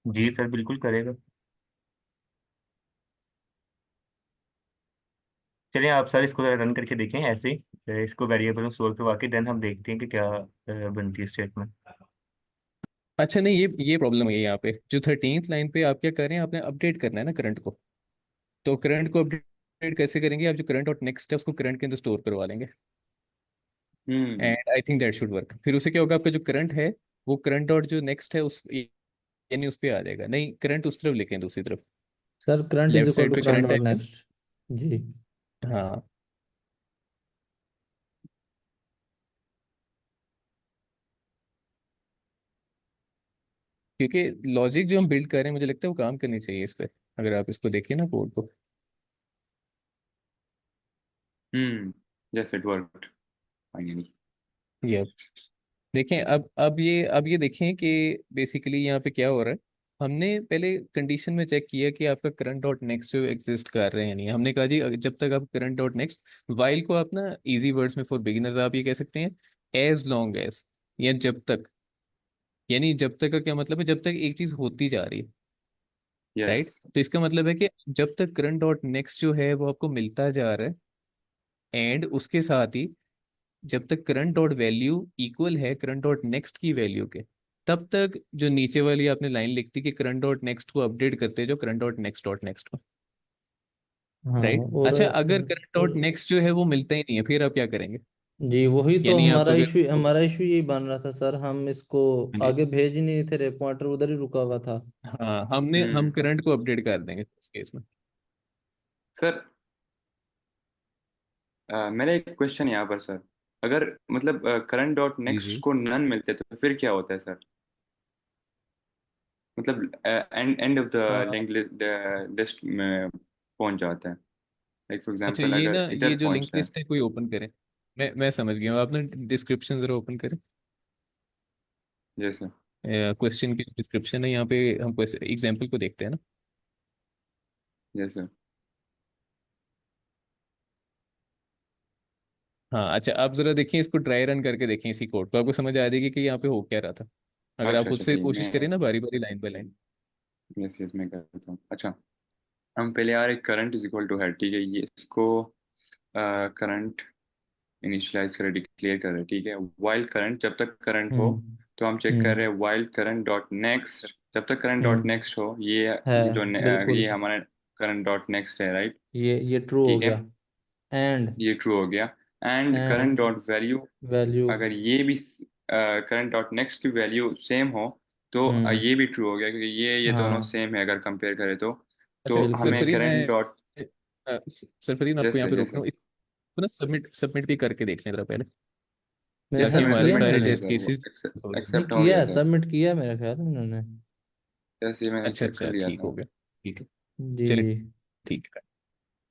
जी सर बिल्कुल करेगा। चलिए आप सर इसको रन करके देखें ऐसे ही, इसको वेरिएबल में स्टोर करवा के देन हम देखते हैं कि क्या बनती है स्टेटमेंट। अच्छा नहीं, ये प्रॉब्लम है यहाँ पे। जो 13th लाइन पे आप क्या कर रहे हैं, आपने अपडेट करना है ना करंट को। तो करंट को अपडेट कैसे करेंगे? आप जो करंट और नेक्स्ट है उसको करंट के अंदर स्टोर करवा लेंगे, hmm and I think that should work. फिर उसे क्या होगा, आपका जो करंट है वो करंट और जो नेक्स्ट है उस यानी उस पे आ जाएगा। नहीं, करंट उस तरफ लिखें, दूसरी तरफ, sir current is left equal side to पे करंट करंट और आएगा। नेक्स्ट। जी। हाँ, क्योंकि लॉजिक जो हम बिल्ड कर रहे हैं मुझे लगता है वो काम करनी चाहिए इस पे। अगर आप इसको देखिए ना कोड को। हम्म यस इट वर्कड फाइनली। ये देखें, अब ये देखें कि बेसिकली यहाँ पे क्या हो रहा है। हमने पहले कंडीशन में चेक किया कि आपका करंट डॉट नेक्स्ट जो एग्जिस्ट कर रहे हैं या नहीं। हमने कहा जी जब तक आप करंट डॉट नेक्स्ट, वाइल को आप ना इजी वर्ड्स में फॉर बिगिनर्स आप ये कह सकते हैं एज लॉन्ग एज, या जब तक। यानी जब तक का क्या मतलब है? जब तक एक चीज होती जा रही है, यस राइट। तो इसका मतलब है कि जब तक करंट डॉट नेक्स्ट जो है वो आपको मिलता जा रहा है, एंड उसके साथ ही जब तक करंट डॉट वैल्यू इक्वल है करंट डॉट नेक्स्ट की वैल्यू के, तब तक जो नीचे वाली आपने लाइन लिखती कि करंट डॉट नेक्स्ट को अपडेट करते हैं जो करंट डॉट नेक्स्ट को, हाँ। राइट। और अच्छा, अगर करंट डॉट नेक्स्ट जो है वो मिलता ही नहीं है, फिर आप क्या करेंगे? जी वही तो यानी आप अगर, हमारा इशू यही बन रहा था सर। हम इसको हाँ जी, आगे भेज ही नहीं थे रहे, पॉइंटर उधर ही रुका हुआ था। हाँ, हम हम्म करंट को अपडेट कर देंगे इस केस में। सर मेरा एक क्वेश्चन यहाँ पर सर, अगर मतलब करंट डॉट जी नेक्स्ट जी। को नन मिलते तो फिर क्या होता है सर? मतलब एंड एंड ऑफ द हाँ, लिंक लिस्ट में पहुंच जाता है। लाइक फॉर अच्छा एग्जांपल ये ना, अगर ये इधर जो लिंक पहुंचता है। लिस्ट है कोई ओपन करें। मैं समझ गया हूँ, आपने डिस्क्रिप्शन जरा ओपन करें। जैसे क्वेश्चन की डिस्क्रिप्शन है यहाँ पे, हम एग्जाम्पल को देखते हैं ना। जैसे हाँ, अच्छा आप जरा देखिए, इसको ड्राई रन करके देखें इसी कोड को, आपको समझ आ जाएगी कि यहाँ पे हो क्या रहा था। अगर आप अच्छा खुद अच्छा से ठीक कोशिश मैं करें ना बारी बारी line by line. Yes yes मैं करता हूँ। अच्छा हम पहले आ रहे current is equal to head, ठीक है। ये इसको करंट इनिशियलाइज कर डिक्लेयर कर रहे हैं, ठीक है। वाइल करंट जब तक करंट हो हम्म। तो हम चेक कर हम्म। रहे हैं वाइल करंट डॉट नेक्स्ट जब तक करंट डॉट हम्म। नेक्स्ट हो। है। ये जो बिल्कुल। ये हमारा करंट डॉट नेक्स्ट है, राइट। ये ट्रू हो ठीक है, गया। एंड ये ट्रू हो गया। And current and dot value, value. अगर ये भी करंट डॉट नेक्स्ट की वैल्यू सेम हो तो हम्म। ये भी ट्रू हो गया, क्योंकि ये दोनों हाँ सेम है अगर कंपेयर करें तो। अच्छा तो बिल्कुल। हमें सरफरीन, करंट मैं डॉट सरफरीन आपको यहाँ जैसे पे रोक रहा जैसे हूँ, इसको ना सबमिट सबमिट भी करके देख लें जरा पहले, मेरे जैसे ताकि ख्याल में मैंने हमारे किया सबमिट सारे कर इन्होंने। दिया टेस्ट सर, वो केसेस हो जाए। नहीं एक्सेप्ट हो गया किया, सर। सबमिट किया मेरे ख्याल में इन्होंने। जैसे मैंने अच्छा चेक कर अच्छा, लिया ठीक था। हो गया, ठीक है। जी चलिए, जी। ठीक है।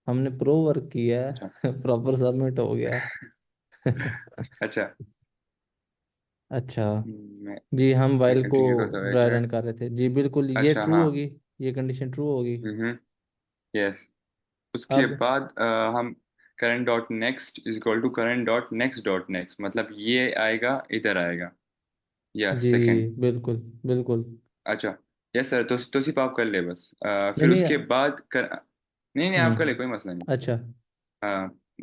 हमने प्रो वर्क किया अच्छा है। प्रॉपर सबमिट हो गया। अच्छा अच्छा। मैं जी हम मैं वाइल को कंटिन्यू करता हूँ एक ड्राई रन मिनट। कर रहे थे जी, बिल्कुल ये अच्छा ट्रू हाँ। होगी। ये कंडीशन ट्रू होगी। Hmm yes. उसके अब बाद हम current dot next is equal to current dot next, मतलब ये आएगा इधर आएगा, या जी सेकंड। बिल्कुल बिल्कुल। अच्छा यस सर, तो सिर्फ आप कर ले बस। नहीं फिर नहीं। उसके बाद कर, नहीं नहीं आप कर ले, कोई मसला नहीं। अच्छा।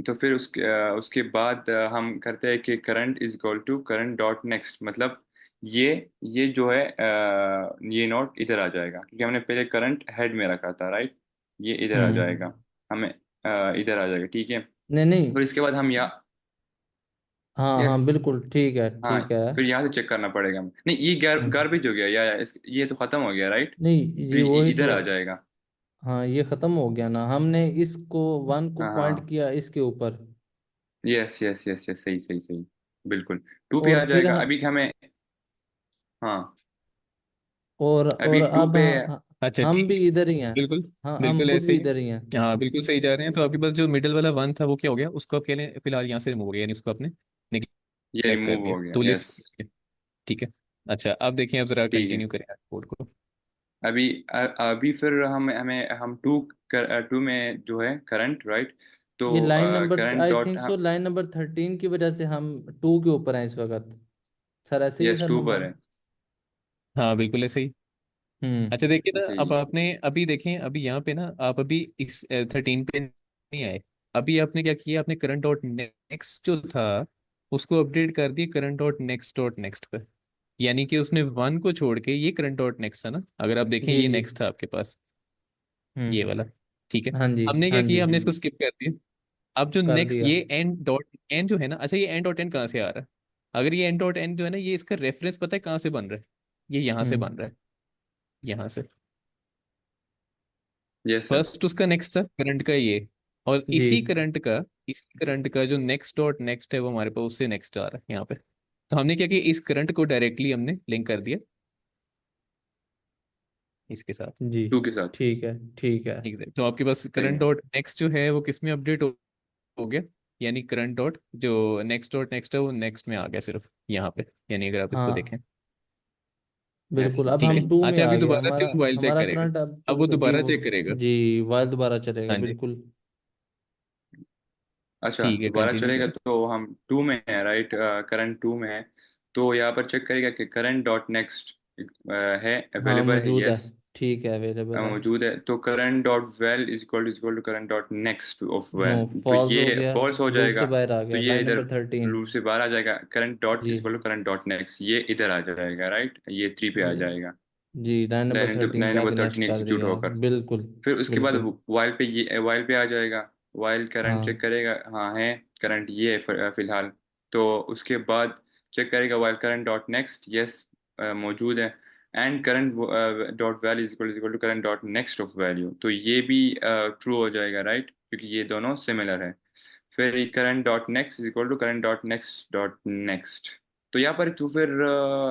तो फिर उसके बाद हम करते हैं कि current is equal to current dot next, मतलब ये ये जो है ये नोट इधर आ जाएगा, क्योंकि हमने पहले करंट हेड में रखा था, राइट। ये इधर आ जाएगा, हम्म। हमें इधर आ जाएगा, ठीक है। नहीं नहीं। फिर इसके बाद हम यहाँ, हाँ यस हाँ बिल्कुल ठीक है हाँ, ठीक है। फिर यहाँ से चेक करना पड़ेगा हमें। नहीं ये हम्म। गार्बेज हो गया, या ये तो खत्म हो गया, राइट। नहीं फिर ये वही इधर तो। आ जाएगा। हाँ ये खत्म हो गया ना, हमने इसको वन को हाँ पॉइंट हाँ, किया इसके ऊपर। यस यस यस यस, सही सही सही, बिल्कुल। टू पे और आ फिर जाएगा अभी हमें। हाँ और अभी टू अब पे। अच्छा हम ठीक भी है, इधर ही हैं। बिल्कुल हाँ, हम बिल्कुल खुद ऐसे भी ही इधर ही हैं। है। हाँ बिल्कुल सही जा रहे हैं। तो आपके पास जो मिडिल वाला वन था वो क्या हो गया, उसको आप कह लें फिलहाल यहाँ से रिमूव हो गया, यानी उसको आपने ये नेग्लेक्ट कर रिमूव दिया, हो गया, तो यस। लिस्ट। ठीक है। अच्छा अब देखिए, अब जरा ठीक है। कंटिन्यू करें कोड को। अभी अभी फिर हम हमें हम टू में जो है करंट, राइट? तो ये line number, current I dot, think so line number 13 की वजह से हम 2 के ऊपर हैं इस वक्त। सर ऐसे ही है यस सर टू पर नुमान? है। हाँ बिल्कुल ऐसे ही। हम्म। अच्छा देखिए ना, सही अब है। आपने अभी देखें, अभी यहाँ पे ना आप अभी इस 13 पे नहीं आए। अभी आपने क्या किया, आपने करंट डॉट नेक्स्ट जो था उसको अपडेट कर दिया करंट डॉट नेक्स्ट पे। यानी कि उसने वन को छोड़ के, ये करंट डॉट नेक्स्ट था ना, अगर आप देखें जी ये जी। नेक्स्ट था आपके पास, ये हम्म। वाला। ठीक है। हाँ जी, हमने क्या हाँ जी, किया, हमने इसको स्किप कर दिया। अब जो कर नेक्स्ट दिया। ये एन डॉट एन जो है ना, अच्छा ये एन डॉट एन कहाँ से आ रहा है? अगर ये एन डॉट एन जो है ना, ये इसका रेफरेंस पता है कहाँ से बन रहा है? ये यहाँ से बन हम्म। रहा है, यहाँ से। Yes sir. फर्स्ट उसका नेक्स्ट था करंट का ये, और जी इसी करंट का जो नेक्स्ट डॉट नेक्स्ट है वो हमारे पास उससे नेक्स्ट आ रहा है यहाँ पे। तो हमने क्या किया, इस करंट को डायरेक्टली हमने लिंक कर दिया इसके साथ। जी। टू के साथ। ठीक है, ठीक है। ठीक है, तो आपके पास सही करंट है। डॉट नेक्स्ट जो है वो किस में अपडेट हो गया, यानी करंट डॉट नेक्स्ट है वो नेक्स्ट में आ गया सिर्फ यहाँ पे, यानी अगर आप इसको देखें। हाँ यस बिल्कुल, यस अब ठीक हम है। 2 में अच्छा आ अभी गए। दोबारा से हमारा वो वाइल चेक हमारा करेगा। करंट अब अब वो 2 जी दोबारा वो। चेक करेगा। जी, वाइल दोबारा चलेगा हाँ जी। बिल्कुल। अच्छा ठीक है, दोबारा कंटिन्यू चलेगा करें। तो हम टू में है, राइट? करंट टू में है। तो यहाँ पर चेक करेगा कि करंट डॉट नेक्स्ट है, हाँ, अवेलेबल है, मौजूद है। यस। ठीक है, अवेलेबल है। मौजूद है। तो current dot val is equal to current dot next of no, val. तो फॉल्स हो ये गया। फॉल्स हो लूप से जाएगा। बाहर आ तो गया, ये लाइन इधर नंबर 13। लूप से बाहर आ जाएगा, करंट डॉट इज जी equal to current dot next, ये इधर आ जाएगा, राइट? ये थ्री पे आ जी जाएगा। जी, लाइन नंबर लाइन 13 लाइन पे नंबर आके नेक्स्ट 13 कर एग्जीक्यूट दिया है। होकर। बिल्कुल। फिर उसके बाद बिल्कुल। वाइल पे आ जाएगा। वाइल करंट चेक हाँ करेगा, हाँ है करंट ये है फिलहाल। तो उसके बाद चेक करेगा while current dot next, yes मौजूद है। And current dot value is equal to current dot next of value, तो ये भी ट्रू हो जाएगा, राइट? क्योंकि ये दोनों सिमिलर है। फिर current dot next is equal to current dot next. तो यहाँ पर तो फिर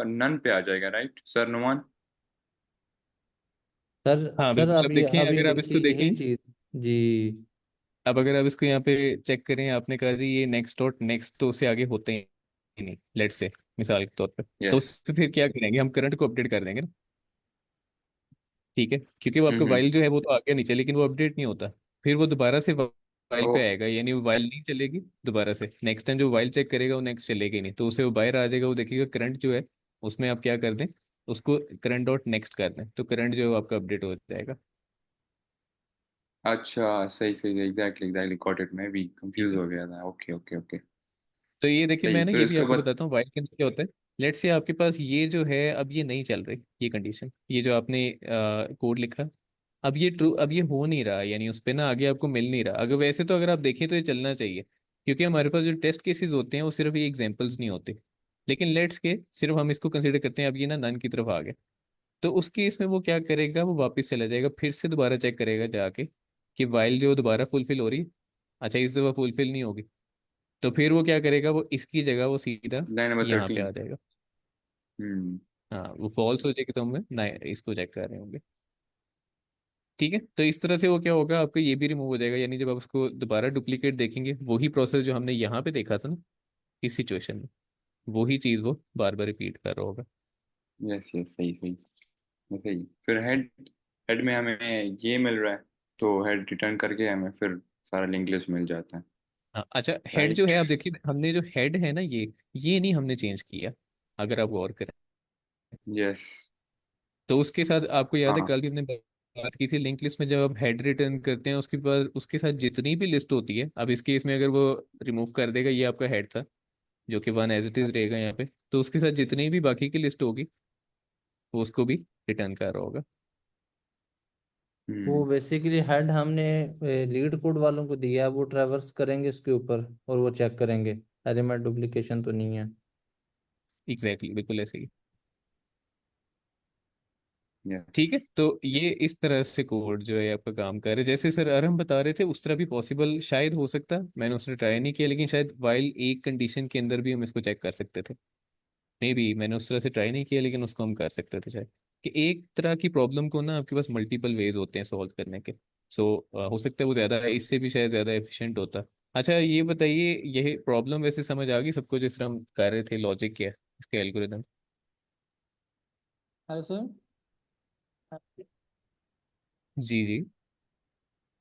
नन पे आ जाएगा, राइट सर नुमान? सर। हाँ सर बिल्कुल, अब अब ये देखें, अब ये अगर आप देखिए इसको यही देखें, चीज। जी। अब अगर आप इसको यहाँ पे चेक करें, आपने कहा जी ये नेक्स्ट डॉट नेक्स्ट तो उससे आगे होते ही नहीं, लेट से मिसाल के तौर पे। तो यस। उससे फिर क्या करेंगे, हम करंट को अपडेट कर देंगे ना। ठीक है, क्योंकि वो आपका हम्म। वाइल जो है वो तो आ गया नीचे, लेकिन वो अपडेट नहीं होता। फिर वो दोबारा से वाइल ओ पे आएगा, यानी वो वाइल नहीं चलेगी दोबारा से। नेक्स्ट टाइम जो वाइल चेक करेगा वो नेक्स्ट चलेगी नहीं, तो उसे वो बाहर आ जाएगा, वो देखेगा करंट जो है उसमें आप क्या कर दें, उसको करंट डॉट नेक्स्ट कर दें, तो करंट जो है वो आपका अपडेट हो जाएगा। अच्छा, सही सही, एग्जैक्टली एग्जैक्टली गॉट इट, मैं भी ठीक कंफ्यूज है। हो गया था। Okay okay okay. तो ये देखिए, सही, मैं ना फिर ये भी उसके आपको बाद। बताता हूँ वाइल के अंदर क्या होता है। लेट्स से आपके पास ये जो है अब ये नहीं चल रही, ये कंडीशन, ये जो आपने कोड लिखा, अब ये ट्रू, अब ये हो नहीं रहा, यानी उस पे ना आगे आपको मिल नहीं रहा। अगर वैसे तो अगर आप देखें तो ये चलना चाहिए, क्योंकि हमारे पास जो टेस्ट केसेस होते हैं वो सिर्फ ये एग्जांपल्स नहीं होते। लेकिन लेट्स के सिर्फ हम इसको कंसीडर करते हैं, अब ये ना नन की तरफ आ गया, तो उस केस में वो क्या करेगा, वो वापस चला जाएगा, फिर से दोबारा चेक करेगा जाके कि वाइल जो दोबारा फुलफिल हो रही है। अच्छा इस दफा फुलफिल नहीं होगी, तो फिर वो क्या करेगा, वो इसकी जगह वो सीधा लाइन नंबर यहाँ पे 13। आ जाएगा। हम्म। हाँ वो फॉल्स हो जाएगी तो हम ना इसको चेक कर रहे होंगे। ठीक है, तो इस तरह से वो क्या होगा, आपका ये भी रिमूव हो जाएगा, यानी जब आप उसको दोबारा डुप्लीकेट देखेंगे, वही प्रोसेस जो हमने यहाँ पे देखा था ना इस सिचुएशन में, वही चीज़ वो बार बार रिपीट कर रहा होगा। यस यस, सही सही। सही। फिर हेड हेड में हमें ये मिल रहा है, तो हेड रिटर्न करके हमें फिर सारा लिंक लिस्ट मिल जाता है, हाँ अच्छा, हेड जो राइट? है आप देखिए, हमने जो हेड है ना ये नहीं हमने चेंज किया, अगर आप गौर करें। यस। तो उसके साथ आपको याद है हाँ। कल भी हमने बात की थी, लिंक लिस्ट में जब आप हेड रिटर्न करते हैं उसके बाद उसके साथ जितनी भी लिस्ट होती है, अब इस केस में अगर वो रिमूव कर देगा, ये आपका हेड था जो कि वन एज इट इज रहेगा यहाँ पे, तो उसके साथ जितनी भी बाकी की लिस्ट होगी वो उसको भी रिटर्न कर रहा होगा। वो हम्म। बेसिकली हेड हमने लीड कोड वालों को दिया है, वो ट्रैवर्स करेंगे उसके ऊपर और वो चेक करेंगे एलिमेंट डुप्लीकेशन तो नहीं है। एग्जैक्टली बिल्कुल ऐसे ही। यस। ठीक है, तो ये इस तरह से कोड जो है आपका काम कर रहे हैं, जैसे सर अरहम बता रहे थे उस तरह भी पॉसिबल शायद हो सकता है, मैंने उसने ट्राई नहीं किया, लेकिन शायद वाइल एक कंडीशन के अंदर भी हम इसको चेक कर सकते थे। मे बी मैंने उस तरह से ट्राई नहीं किया, लेकिन उसको हम कर सकते थे शायद। कि एक तरह की प्रॉब्लम को ना आपके पास मल्टीपल वेज होते हैं सॉल्व करने के। सो हो सकता है वो ज़्यादा, इससे भी शायद ज़्यादा एफिशिएंट होता। अच्छा ये बताइए, यही प्रॉब्लम वैसे समझ आ गई सबको जिस तरह हम कर रहे थे, लॉजिक क्या है इसके एल्गोरिदम? Hello sir. जी जी।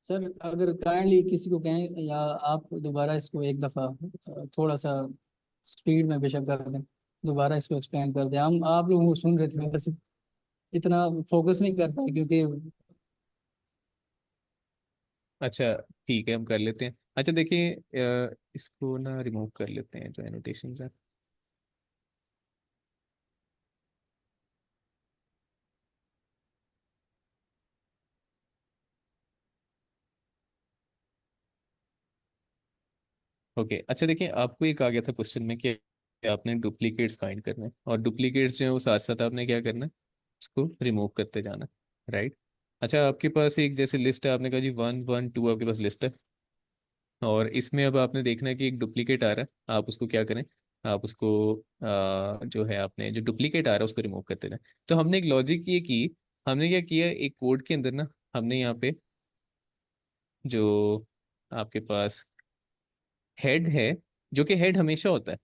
सर अगर काइंडली किसी को कहें या आप दोबारा इसको एक दफ़ा थोड़ा सा स्पीड में बेशक कर दें, दोबारा इसको एक्सप्लेन कर दें। हम आप लोगों को सुन रहे थे, बस इतना फोकस नहीं कर पाए क्योंकि अच्छा ठीक है, हम कर लेते हैं। अच्छा देखिए, इसको ना रिमूव कर लेते हैं जो एनोटेशंस हैं। ओके अच्छा देखिए, आपको एक आ गया था क्वेश्चन में कि आपने डुप्लीकेट्स फाइंड करने हैं, और डुप्लीकेट्स जो है वो साथ साथ आपने क्या करना है, उसको रिमूव करते जाना, राइट। अच्छा आपके पास एक जैसे लिस्ट है, आपने कहा जी 1 1 2 आपके पास लिस्ट है, और इसमें अब आपने देखना है कि एक डुप्लीकेट आ रहा है, आप उसको क्या करें, आप उसको जो है आपने जो डुप्लीकेट आ रहा है उसको रिमूव करते जाए। तो हमने एक लॉजिक ये की, हमने क्या किया, एक कोड के अंदर ना हमने यहाँ पे जो आपके पास हेड है, जो कि हेड हमेशा होता है,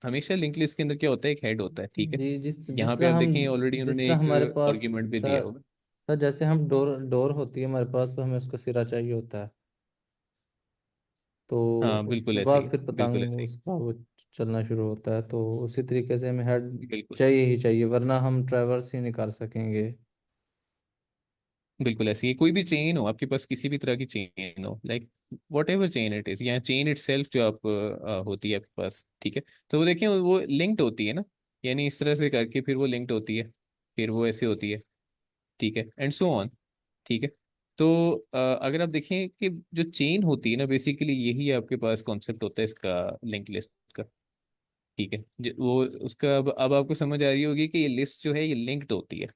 हमेशा लिंक लिस्ट के अंदर क्या होता है, एक हेड होता है, ठीक है। जी, जिस यहाँ जिस पे तरह आप हम देखें ऑलरेडी जिस उन्होंने तरह एक हमारे पास आर्ग्यूमेंट भी दिया सर होगा। सर जैसे हम डोर डोर होती है हमारे पास, तो हमें उसका सिरा चाहिए होता है, तो हाँ बिल्कुल उसके ऐसे ही बाद है, फिर बिल्कुल पतंग ऐसे ही उसका वो चलना शुरू होता है। तो उसी तरीके से हमें हेड बिल्कुल चाहिए ही चाहिए, वरना हम ट्रैवर्स ही नहीं कर सकेंगे। बिल्कुल ऐसी है। कोई भी चेन हो आपके पास, किसी भी तरह की चेन हो, like what ever chain it is, या चेन इट सेल्फ जो आप होती है आपके पास, ठीक है। तो वो देखिए वो लिंक्ड होती है ना, यानी इस तरह से करके फिर वो लिंक्ड होती है, फिर वो ऐसे होती है, ठीक है, एंड सो ऑन, ठीक है। तो अगर आप देखें कि जो चेन होती है ना, बेसिकली यही आपके पास कॉन्सेप्ट होता है इसका, लिंक लिस्ट का, ठीक है। वो उसका अब आपको समझ आ रही होगी कि ये लिस्ट जो है ये लिंक्ड होती है,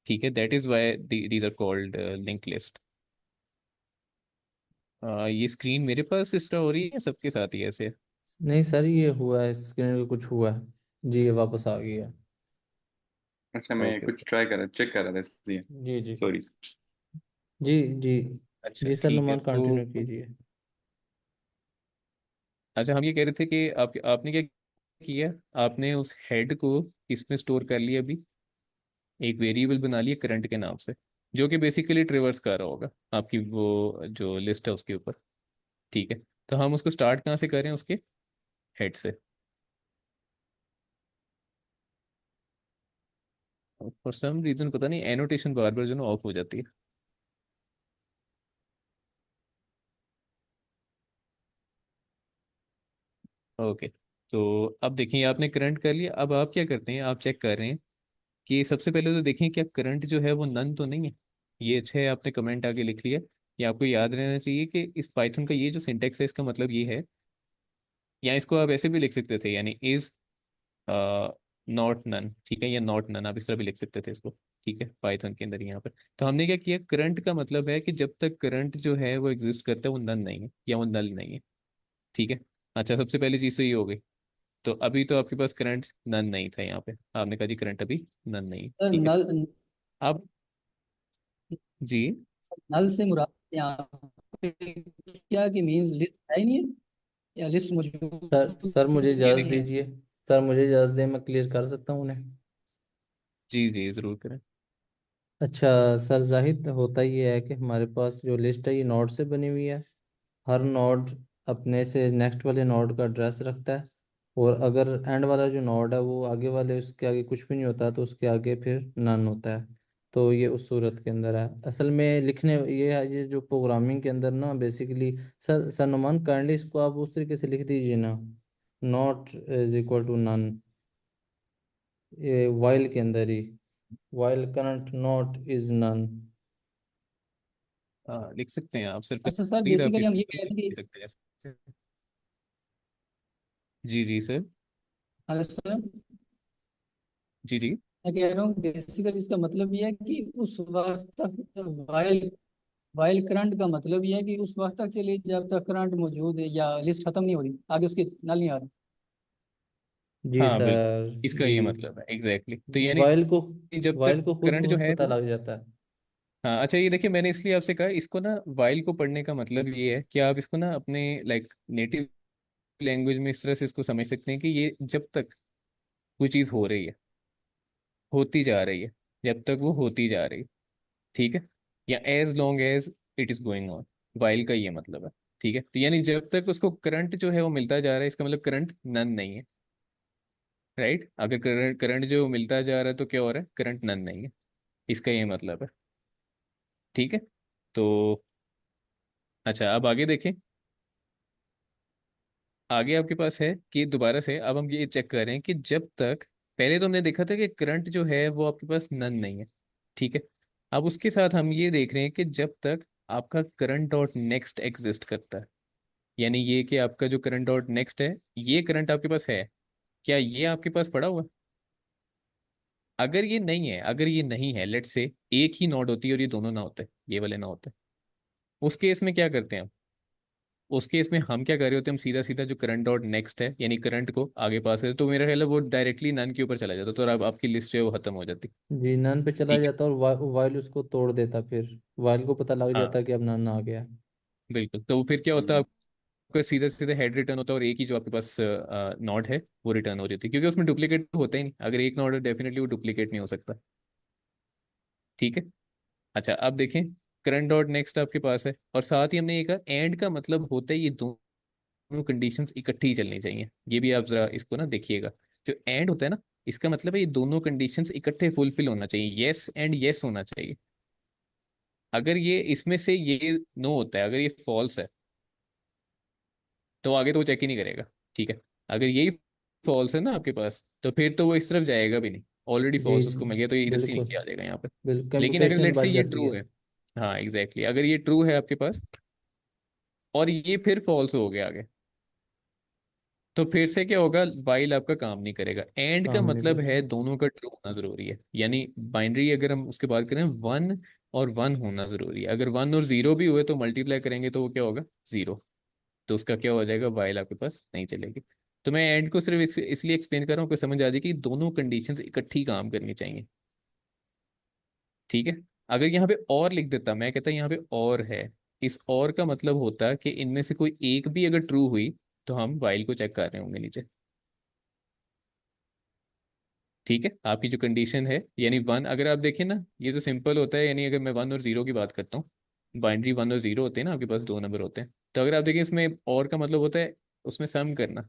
ठीक है, that is why these are called link list. ये स्क्रीन मेरे पास इस तरह हो रही है, सबके साथ ही ऐसे? नहीं सर, ये हुआ है स्क्रीन पे कुछ हुआ है। जी, ये वापस आ गई है। अच्छा मैं ओके कुछ ओके। ट्राई कर रहा चेक कर रहा था इसलिए। जी जी सॉरी। जी जी। अच्छा जी सर, ठीक है नुमान तो, कंटिन्यू कीजिए। अच्छा हम ये कह रहे थे कि आपने क्या किया, आपने उस हेड को किसमें स्टोर कर लिया अभी, एक वेरिएबल बना लिया करंट के नाम से, जो कि बेसिकली ट्रिवर्स कर रहा होगा आपकी वो जो लिस्ट है उसके ऊपर, ठीक है। तो हम उसको स्टार्ट कहाँ से करें, उसके हेड से। फॉर सम रीजन पता नहीं एनोटेशन बार बार जो ना ऑफ हो जाती है। ओके, तो अब देखिए आपने करंट कर लिया, अब आप क्या करते हैं, आप चेक कर रहे हैं कि सबसे पहले तो देखें क्या करंट जो है वो नन तो नहीं है। ये अच्छा है आपने कमेंट आगे लिख लिया। ये आपको याद रहना चाहिए कि इस पाइथन का ये जो सिंटेक्स है इसका मतलब ये है, या इसको आप ऐसे भी लिख सकते थे, यानी इज नॉट नन, ठीक है, या नॉट नन आप इस तरह भी लिख सकते थे इसको, ठीक है, पाइथन के अंदर यहाँ पर। तो हमने क्या किया, करंट का मतलब है कि जब तक करंट जो है वो एग्जिस्ट करता है वो नन नहीं है या वो नल नहीं है, ठीक है। अच्छा सबसे पहली चीज़ तो ये हो गई। तो अभी तो आपके पास करंट नन नहीं था यहाँ पे, आपने कहा जी करंट अभी नन नहीं है, सर ठीक है। नल अब जी, नल से मुराद यहाँ पे क्या कि मींस लिस्ट है ही नहीं है, या लिस्ट सर मौजूद सर मुझे ये इजाज़त नहीं देखिए, है। दीजिए। सर मुझे इजाज़त दें, मैं क्लियर कर सकता हूँ उन्हें। जी जी ज़रूर करें। अच्छा सर, जाहिर होता ये है कि हमारे पास जो लिस्ट है ये नोड से बनी हुई है। हर नोड अपने से नेक्स्ट वाले नोड का एड्रेस रखता है, और अगर एंड वाला जो नोड है वो आगे वाले उसके आगे कुछ भी नहीं होता तो उसके आगे फिर नन होता है। तो ये उस सूरत के अंदर है। असल में लिखने ये जो प्रोग्रामिंग के अंदर ना बेसिकली, सर नुमान काइंडली इसको आप उस तरीके से लिख दीजिए ना, not is equal to none, ये वाइल के अंदर ही, while current not is none. लिख सकते हैं आप, सिर्फ अच्छा सर, स्पीड आप बेसिकली हम ये इसको कह रहे थे कि रखते हैं। जी जी सर। हेलो सर, जी जी। मैं कह रहा हूँ बेसिकली इसका मतलब ये है कि उस वक्त तक वाइल वाइल करंट का मतलब ये है कि उस वक्त तक चलिए जब तक करंट मौजूद है या लिस्ट खत्म नहीं हो रही, आगे उसकी नल नहीं आ रहा। जी हाँ बिल्कुल, सर। इसका जी, ये मतलब है एग्जैक्टली exactly. तो यानी वाइल को कि जब तक वाइल को खुद करंट जो मुंह है पता वो, लग जाता है। हाँ अच्छा ये देखिए मैंने इसलिए आपसे कहा इसको ना, वाइल को पढ़ने का मतलब ये है कि आप इसको ना अपने लाइक नेटिव लैंग्वेज में इस तरह से इसको समझ सकते हैं कि ये जब तक कोई चीज़ हो रही है, होती जा रही है, जब तक वो होती जा रही है, ठीक है, या as long as it is going on, while का ये मतलब है। ठीक है, तो यानी जब तक उसको करंट जो है वो मिलता जा रहा है, इसका मतलब करंट नन नहीं है, राइट। अगर करंट करंट जो मिलता जा रहा है तो क्या हो रहा है, करंट नन नहीं है, इसका ये मतलब है। ठीक है, तो अच्छा अब आगे देखें। आगे आपके पास है कि दोबारा से अब हम ये चेक कर रहे हैं कि जब तक, पहले तो हमने देखा था कि करंट जो है वो आपके पास नन नहीं है, ठीक है। अब उसके साथ हम ये देख रहे हैं कि जब तक आपका करंट डॉट नेक्स्ट एग्जिस्ट करता है, यानी ये कि आपका जो करंट डॉट नेक्स्ट है, ये करंट आपके पास है, क्या ये आपके पास पड़ा हुआ है? अगर ये नहीं है, अगर ये नहीं है, लेट्स से एक ही नोड होती है और ये दोनों ना होते, ये वाले ना होते, उस केस में क्या करते हैं हम? उस केस में हम क्या कर रहे होते हैं, हम सीधा सीधा जो करंट डॉट नेक्स्ट है यानी करंट को आगे पास करते, तो मेरा ख्याल है वो डायरेक्टली नन के ऊपर चला जाता, तो अब आपकी लिस्ट जो है वो खत्म हो जाती। जी, नन पे चला ठीक है, जाता और वाइल उसको तोड़ देता, फिर वाइल को पता लग हाँ जाता कि अब नन आ गया। बिल्कुल, तो फिर क्या होता है, हम्म, आपका सीधा सीधा हेड रिटर्न होता है और एक ही जो आपके पास नॉट है वो रिटर्न हो जाती है, क्योंकि उसमें डुप्लीकेट होता ही नहीं, अगर एक नॉट है डेफिनेटली वो डुप्लीकेट नहीं हो सकता। ठीक है, अच्छा अब देखें, करंट डॉट नेक्स्ट आपके पास है और साथ ही हमने ये कहा एंड का मतलब होता है ये दोनों कंडीशंस इकट्ठी ही चलनी चाहिए, ये भी आप जरा इसको ना देखिएगा। जो एंड होता है ना, इसका मतलब है ये दोनों कंडीशंस इकट्ठे फुलफिल होना चाहिए, यस एंड यस होना चाहिए। अगर ये इसमें से ये नो होता है, अगर ये फॉल्स है, तो आगे तो वो चेक ही नहीं करेगा। ठीक है, अगर यही फॉल्स है ना आपके पास, तो फिर तो वो इस तरफ जाएगा भी नहीं, ऑलरेडी जी फॉल्स उसको मिल गया, तो ये इधर से बिल्कुल नीचे आ जाएगा यहाँ पे। बिल्कुल, लेकिन अगर कंप्यूटेशन लेट्स से बच ये जाती ट्रू है। है, हाँ एग्जैक्टली अगर ये ट्रू है आपके पास और ये फिर फॉल्स हो गया आगे, तो फिर से क्या होगा, वाइल आपका काम नहीं करेगा। एंड का काम नहीं मतलब है करेगा। दोनों का ट्रू होना जरूरी है, यानी बाइनरी अगर हम उसके बात करें, वन और वन होना जरूरी है। अगर वन और जीरो भी हुए तो मल्टीप्लाई करेंगे तो वो क्या होगा, जीरो, तो उसका क्या हो जाएगा, वाइल आपके पास नहीं चलेगी। तो मैं एंड को सिर्फ इसलिए एक्सप्लेन कर रहा हूँ कि समझ आ जाए कि दोनों कंडीशंस इकट्ठी काम करनी चाहिए। ठीक है, अगर यहाँ पे और लिख देता, मैं कहता यहाँ पे और है, इस और का मतलब होता कि इनमें से कोई एक भी अगर ट्रू हुई तो हम वाइल को चेक कर रहे होंगे नीचे। ठीक है, आपकी जो कंडीशन है यानी वन, अगर आप देखें ना ये तो सिंपल होता है, यानी अगर मैं वन और जीरो की बात करता हूँ, बाइनरी वन और जीरो होते हैं ना, आपके पास दो नंबर होते हैं, तो अगर आप देखें इसमें और का मतलब होता है उसमें सम करना,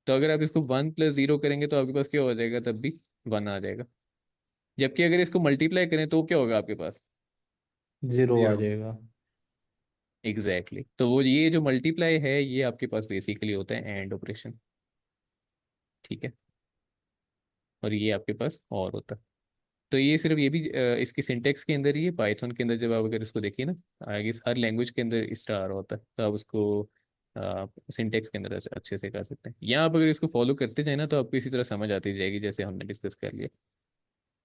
तो अगर आप इसको वन प्लस जीरो करेंगे तो आपके पास क्या हो जाएगा, तब भी वन आ जाएगा। जबकि अगर इसको मल्टीप्लाई करें तो क्या होगा आपके पास, जीरो आ जीरो। जाएगा। एग्जैक्टली तो वो ये जो मल्टीप्लाई है ये आपके पास बेसिकली होता है एंड ऑपरेशन। ठीक है, और ये आपके पास और होता है। तो ये सिर्फ ये भी इसकी सिंटेक्स के अंदर ही है, पाइथन के अंदर जब आप अगर इसको देखिए ना, आगे हर लैंग्वेज के अंदर इस तरह आ रहा होता है, तो आप उसको सिंटेक्स के अंदर अच्छे से कर सकते हैं, या आप अगर इसको फॉलो करते जाए ना तो आपको इसी तरह समझ आती जाएगी जैसे हमने डिस्कस कर लिया।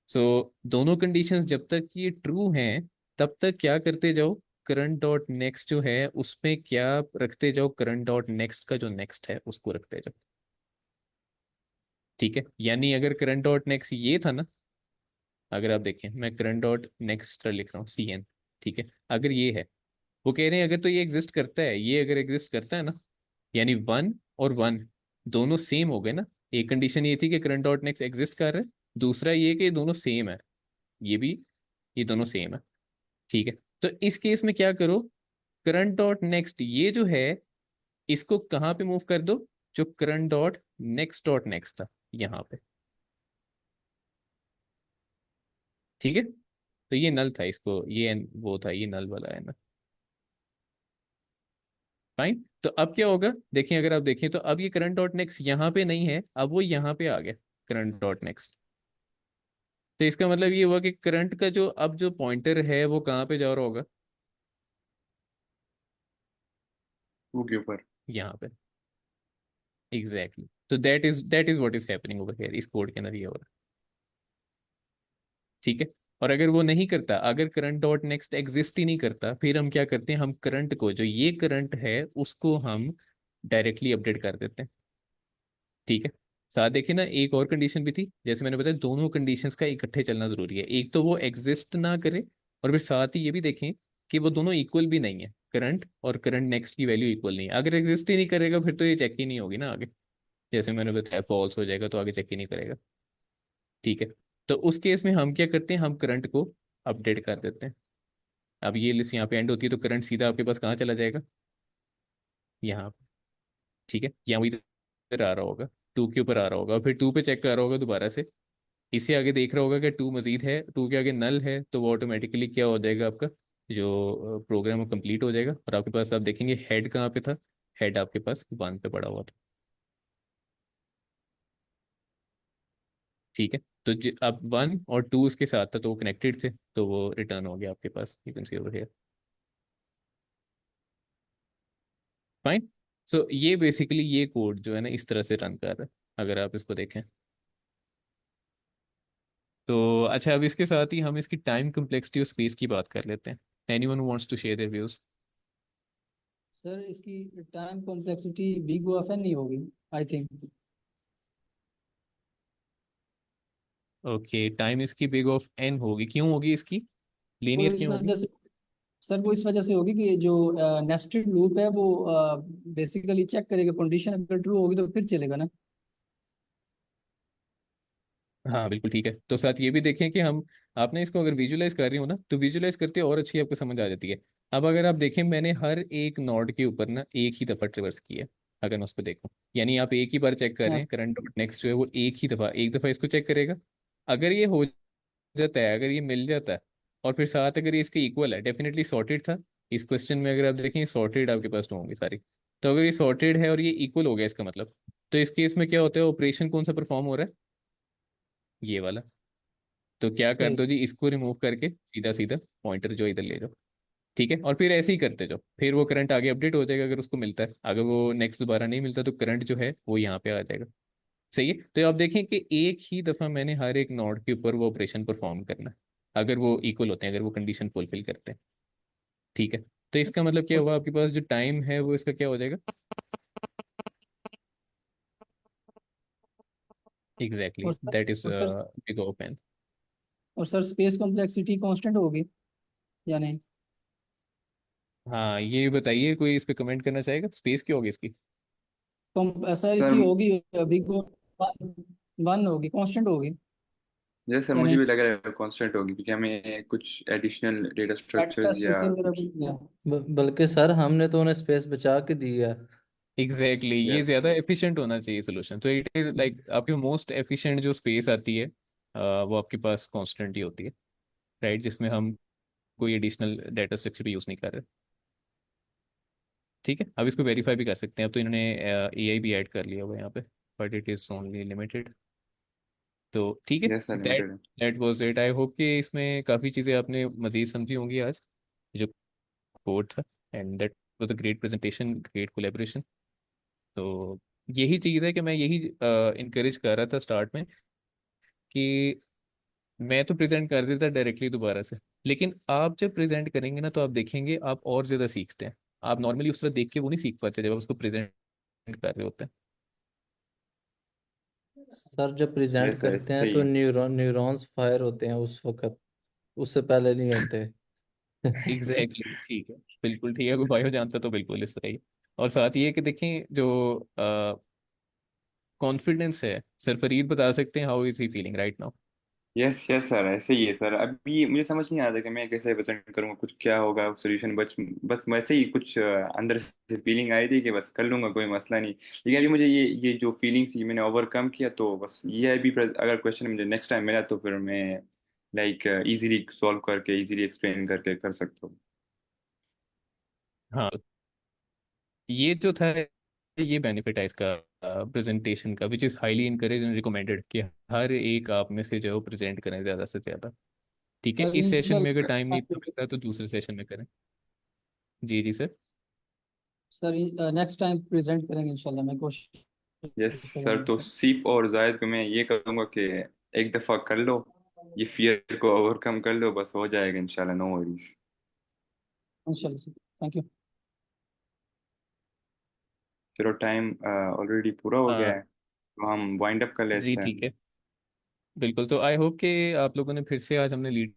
सो दोनों कंडीशंस जब तक ये ट्रू हैं तब तक क्या करते जाओ, करंट डॉट नेक्स्ट जो है उसमें क्या रखते जाओ, करंट डॉट नेक्स्ट का जो नेक्स्ट है उसको रखते जाओ। ठीक है, यानी अगर करंट डॉट नेक्स्ट ये था ना, अगर आप देखें मैं करंट डॉट नेक्स्ट लिख रहा हूँ सी एन, ठीक है, अगर ये है, वो कह रहे हैं अगर तो ये एग्जिस्ट करता है, ये अगर एग्जिस्ट करता है ना, यानी वन और वन दोनों सेम हो गए ना। एक कंडीशन ये थी कि करंट डॉट नेक्स्ट एग्जिस्ट कर रहा है, दूसरा ये कि ये दोनों सेम है, ये भी, ये दोनों सेम है। ठीक है, तो इस केस में क्या करो, करंट डॉट नेक्स्ट ये जो है इसको कहाँ पे मूव कर दो, जो करंट डॉट नेक्स्ट था यहाँ पे। ठीक है, तो ये नल था, इसको ये वो था, ये नल वाला है ना। फाइन, तो अब क्या होगा देखें, अगर आप देखें तो अब ये करंट डॉट नेक्स्ट यहाँ पे नहीं है, अब वो यहाँ पे आ गया करंट डॉट नेक्स्ट। तो इसका मतलब ये हुआ कि करंट का जो अब जो पॉइंटर है वो कहाँ पे जा रहा होगा, टू के ऊपर। यहाँ पे। एग्जैक्टली तो that is what is happening over here, इस कोड के अंदर ये हो रहा है। ठीक है, और अगर वो नहीं करता, अगर करंट डॉट नेक्स्ट एग्जिस्ट ही नहीं करता, फिर हम क्या करते हैं, हम करंट को, जो ये करंट है उसको हम डायरेक्टली अपडेट कर देते हैं। ठीक है, साथ देखिए ना, एक और कंडीशन भी थी, जैसे मैंने बताया दोनों कंडीशंस का इकट्ठे चलना जरूरी है। एक तो वो एग्जिस्ट ना करे, और फिर साथ ही ये भी देखें कि वो दोनों इक्वल भी नहीं है, करंट और करंट नेक्स्ट की वैल्यू इक्वल नहीं है। अगर एग्जिस्ट ही नहीं करेगा फिर तो ये चेक ही नहीं होगी ना आगे, जैसे मैंने बताया फॉल्स हो जाएगा तो आगे चेक ही नहीं करेगा। ठीक है, तो उस केस में हम क्या करते हैं, हम करंट को अपडेट कर देते हैं। अब ये लिस्ट यहाँ पे एंड होती है तो करंट सीधा आपके पास कहाँ चला जाएगा, यहाँ पे। ठीक है, यहाँ वही इधर आ रहा होगा, टू के ऊपर आ रहा होगा, और फिर टू पे चेक कर रहा होगा दोबारा से। इससे आगे देख रहा होगा कि टू मजीद है, टू के आगे नल है, तो वो ऑटोमेटिकली क्या हो जाएगा, आपका जो प्रोग्राम वो कंप्लीट हो जाएगा। और आपके पास आप देखेंगे हेड कहाँ पे था, हेड आपके पास वन पे पड़ा हुआ था। ठीक है, तो अब वन और टू उसके साथ था तो वो कनेक्टेड थे, तो वो रिटर्न हो गया आपके पास, you can see over here. Fine. So ये बेसिकली ये कोड जो है ना इस तरह से रन कर रहा है, अगर आप इसको देखें तो। अच्छा, अब इसके साथ ही हम इसकी टाइम कम्प्लेक्सिटी और स्पेस की बात कर लेते हैं। Anyone wants to share their views? Sir इसकी time complexity big O of n नहीं होगी, आई थिंक। ओके, टाइम इसकी बिग ऑफ एन होगी, क्यों होगी इसकी, वो लीनियर इस क्यों होगी? वजह से सर, वो इस वजह से होगी कि जो नेस्टेड लूप है वो बेसिकली चेक करेगा, कंडीशन अगर ट्रू होगी तो फिर चलेगा ना। हाँ बिल्कुल ठीक है। तो साथ ये भी देखें कि हम, आपने इसको अगर विजुलाइज कर रही हो ना तो विजुलाइज करते और अच्छी आपको समझ आ जाती है। अब अगर आप देखें, मैंने हर एक नोड के ऊपर ना एक ही दफ़ा ट्रिवर्स किया है। अगर मैं उस पर देखूँ, यानी आप एक ही बार चेक कर रहे हाँ हैं, करंट डॉट नेक्स्ट जो है वो एक दफ़ा इसको चेक करेगा। अगर ये हो जाता है, अगर ये मिल जाता है, और फिर साथ अगर ये इसके इक्वल है, डेफिनेटली सॉर्टेड था। इस क्वेश्चन में अगर आप देखें सॉर्टेड आपके पास तो होंगी सारी। तो अगर ये सॉर्टेड है और ये इक्वल हो गया इसका मतलब, तो इस केस में क्या होता है, ऑपरेशन कौन सा परफॉर्म हो रहा है, ये वाला। तो क्या कर सही। दो जी, इसको रिमूव करके सीधा सीधा पॉइंटर जो इधर ले जाओ। ठीक है, और फिर ऐसे ही करते जाओ, फिर वो करंट आगे अपडेट हो जाएगा अगर उसको मिलता है। अगर वो नेक्स्ट दोबारा नहीं मिलता तो करंट जो है वो यहाँ पे आ जाएगा। सही है, तो आप देखें कि एक ही दफ़ा मैंने हर एक नोड के ऊपर वो ऑपरेशन परफॉर्म करना है, अगर वो इक्वल होते हैं, अगर वो कंडीशन फुलफिल करते हैं। ठीक है, तो इसका मतलब क्या और, हुआ, आपके पास जो टाइम है वो इसका क्या हो जाएगा, एग्जैक्टली और सर दैट इज और सर बिग ओपन। और सर स्पेस कॉम्प्लेक्सिटी कांस्टेंट होगी या नहीं? हाँ ये बताइए, कोई इस पे कमेंट करना चाहेगा, स्पेस क्या होगी इसकी? सर सर इसकी होगी बिग O वन होगी, कांस्टेंट होगी यस सर, या मुझे नहीं? भी लग रहा है कांस्टेंट होगी, क्योंकि हमें कुछ एडिशनल डेटा डाटा स्ट्रक्चर्स या स्ट्रक्चर वगैरह कुछ। भी दिया। बल्कि सर हमने तो उन्हें स्पेस बचा के दी है। एग्जैक्टली ये यस। ज़्यादा एफिशिएंट होना चाहिए सोल्यूशन, तो इट इज लाइक आपकी मोस्ट एफिशिएंट जो स्पेस आती है, वो आपके पास कांस्टेंट ही होती है, राइट, जिसमें हम कोई एडिशनल डाटा स्ट्रक्चर भी यूज़ नहीं कर रहे। ठीक है, अब इसको वेरीफाई भी कर सकते हैं। अब तो इन्होंने एआई भी ऐड कर लिया हुआ है यहाँ पे, but it is only limited. तो ठीक है, यस सर, दैट लिमिटेड है। That was it. I hope कि इसमें काफ़ी चीज़ें आपने मज़ीद समझी होंगी आज, जो कोड था। And that was a great presentation, great collaboration. तो यही चीज़ है कि मैं यही इनकरेज कर रहा था स्टार्ट में, कि मैं तो प्रेजेंट कर देता डायरेक्टली दोबारा से, लेकिन आप जब प्रेजेंट करेंगे ना तो आप देखेंगे आप और ज़्यादा सीखते हैं। आप नॉर्मली उस तरह देख के वो नहीं सीख पाते जब आप उसको प्रेजेंट कर रहे होते सर जब प्रेजेंट यस सर, करते ऐसे हैं सही तो है। न्यूरॉन्स फायर होते हैं उस वक्त, उससे पहले नहीं होते। हैं। एग्जैक्टली exactly, ठीक है, बिल्कुल ठीक है, कोई बायो जानता तो बिल्कुल इस तरह ही। और साथ ये कि देखें जो कॉन्फिडेंस है, सर फरीद बता सकते हैं how is he feeling right now? Yes yes sir, ऐसे ही है सर। अभी मुझे समझ नहीं आ रहा था कि मैं कैसे प्रेजेंट करूँगा, कुछ क्या होगा सोल्यूशन। बस बस वैसे ही कुछ अंदर से फीलिंग आई थी कि बस कर लूंगा, कोई मसला नहीं। लेकिन अभी मुझे ये जो फीलिंग्स ये मैंने ओवरकम किया, तो बस ये अभी अगर क्वेश्चन मुझे नेक्स्ट टाइम मिला तो फिर मैं लाइक इजीली सॉल्व करके, इजीली एक्सप्लेन करके कर सकता हूँ। हाँ, ये जो था, ये बेनिफिट है इसका प्रेजेंटेशन का, which is highly encourage and recommended, कि हर एक आप में से जो है वो प्रेजेंट करें ज़्यादा से ज़्यादा। ठीक है, सर इस सेशन में अगर टाइम नहीं इंशाल्लाह मिलता तो दूसरे सेशन में करें। जी जी sir. Sir next time present करेंगे इंशाल्लाह, मैं कोशिश यस करूंगा सर, तो इंशाल्लाह। सीफ और जायद को मैं ये करूँगा कि एक दफ़ा कर लो, ये फियर को ओवरकम कर लो, बस हो जाएगा इंशाल्लाह, नो वरीज। इंशाल्लाह सर, थैंक यू। चलो, टाइम ऑलरेडी पूरा हो गया हाँ है। तो हम वाइंड अप कर जी लेते हैं। ठीक है, बिल्कुल। तो आई होप कि आप लोगों ने फिर से आज हमने लीड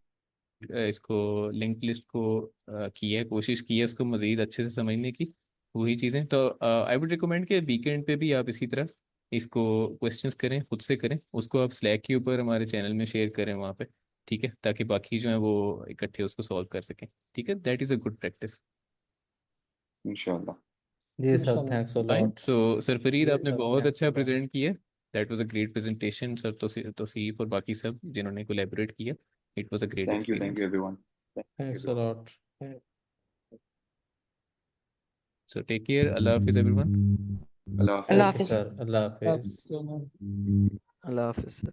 इसको लिंक लिस्ट को की है, कोशिश की है इसको मज़ीद अच्छे से समझने की, वही चीज़ें। तो आई वुड रिकमेंड कि वीकेंड पे भी आप इसी तरह इसको क्वेश्चंस करें, खुद से करें, उसको आप स्लैक के ऊपर हमारे चैनल में शेयर करें वहाँ पे, ठीक है, ताकि बाकी जो है वो इकट्ठे उसको सॉल्व कर सकें, ठीक है। That is a good practice. इंशाल्लाह। जी सर, इंशाल्लाह। Thanks a fine. Lot. So sir Farid, आपने बहुत थैंक्स अ अच्छा लॉट। प्रेजेंट किया। That was a great presentation sir. Tauseef और बाकी सब जिन्होंने कोलैबोरेट किया, it was a great thank you experience. Everyone. Thanks a lot. So take care, अल्लाह हाफिज़ एवरीवन। अल्लाह हाफिज़। अल्लाह ओके हाफिज। सर, अल्लाह हाफिज। अल्लाह हाफिज़ सर।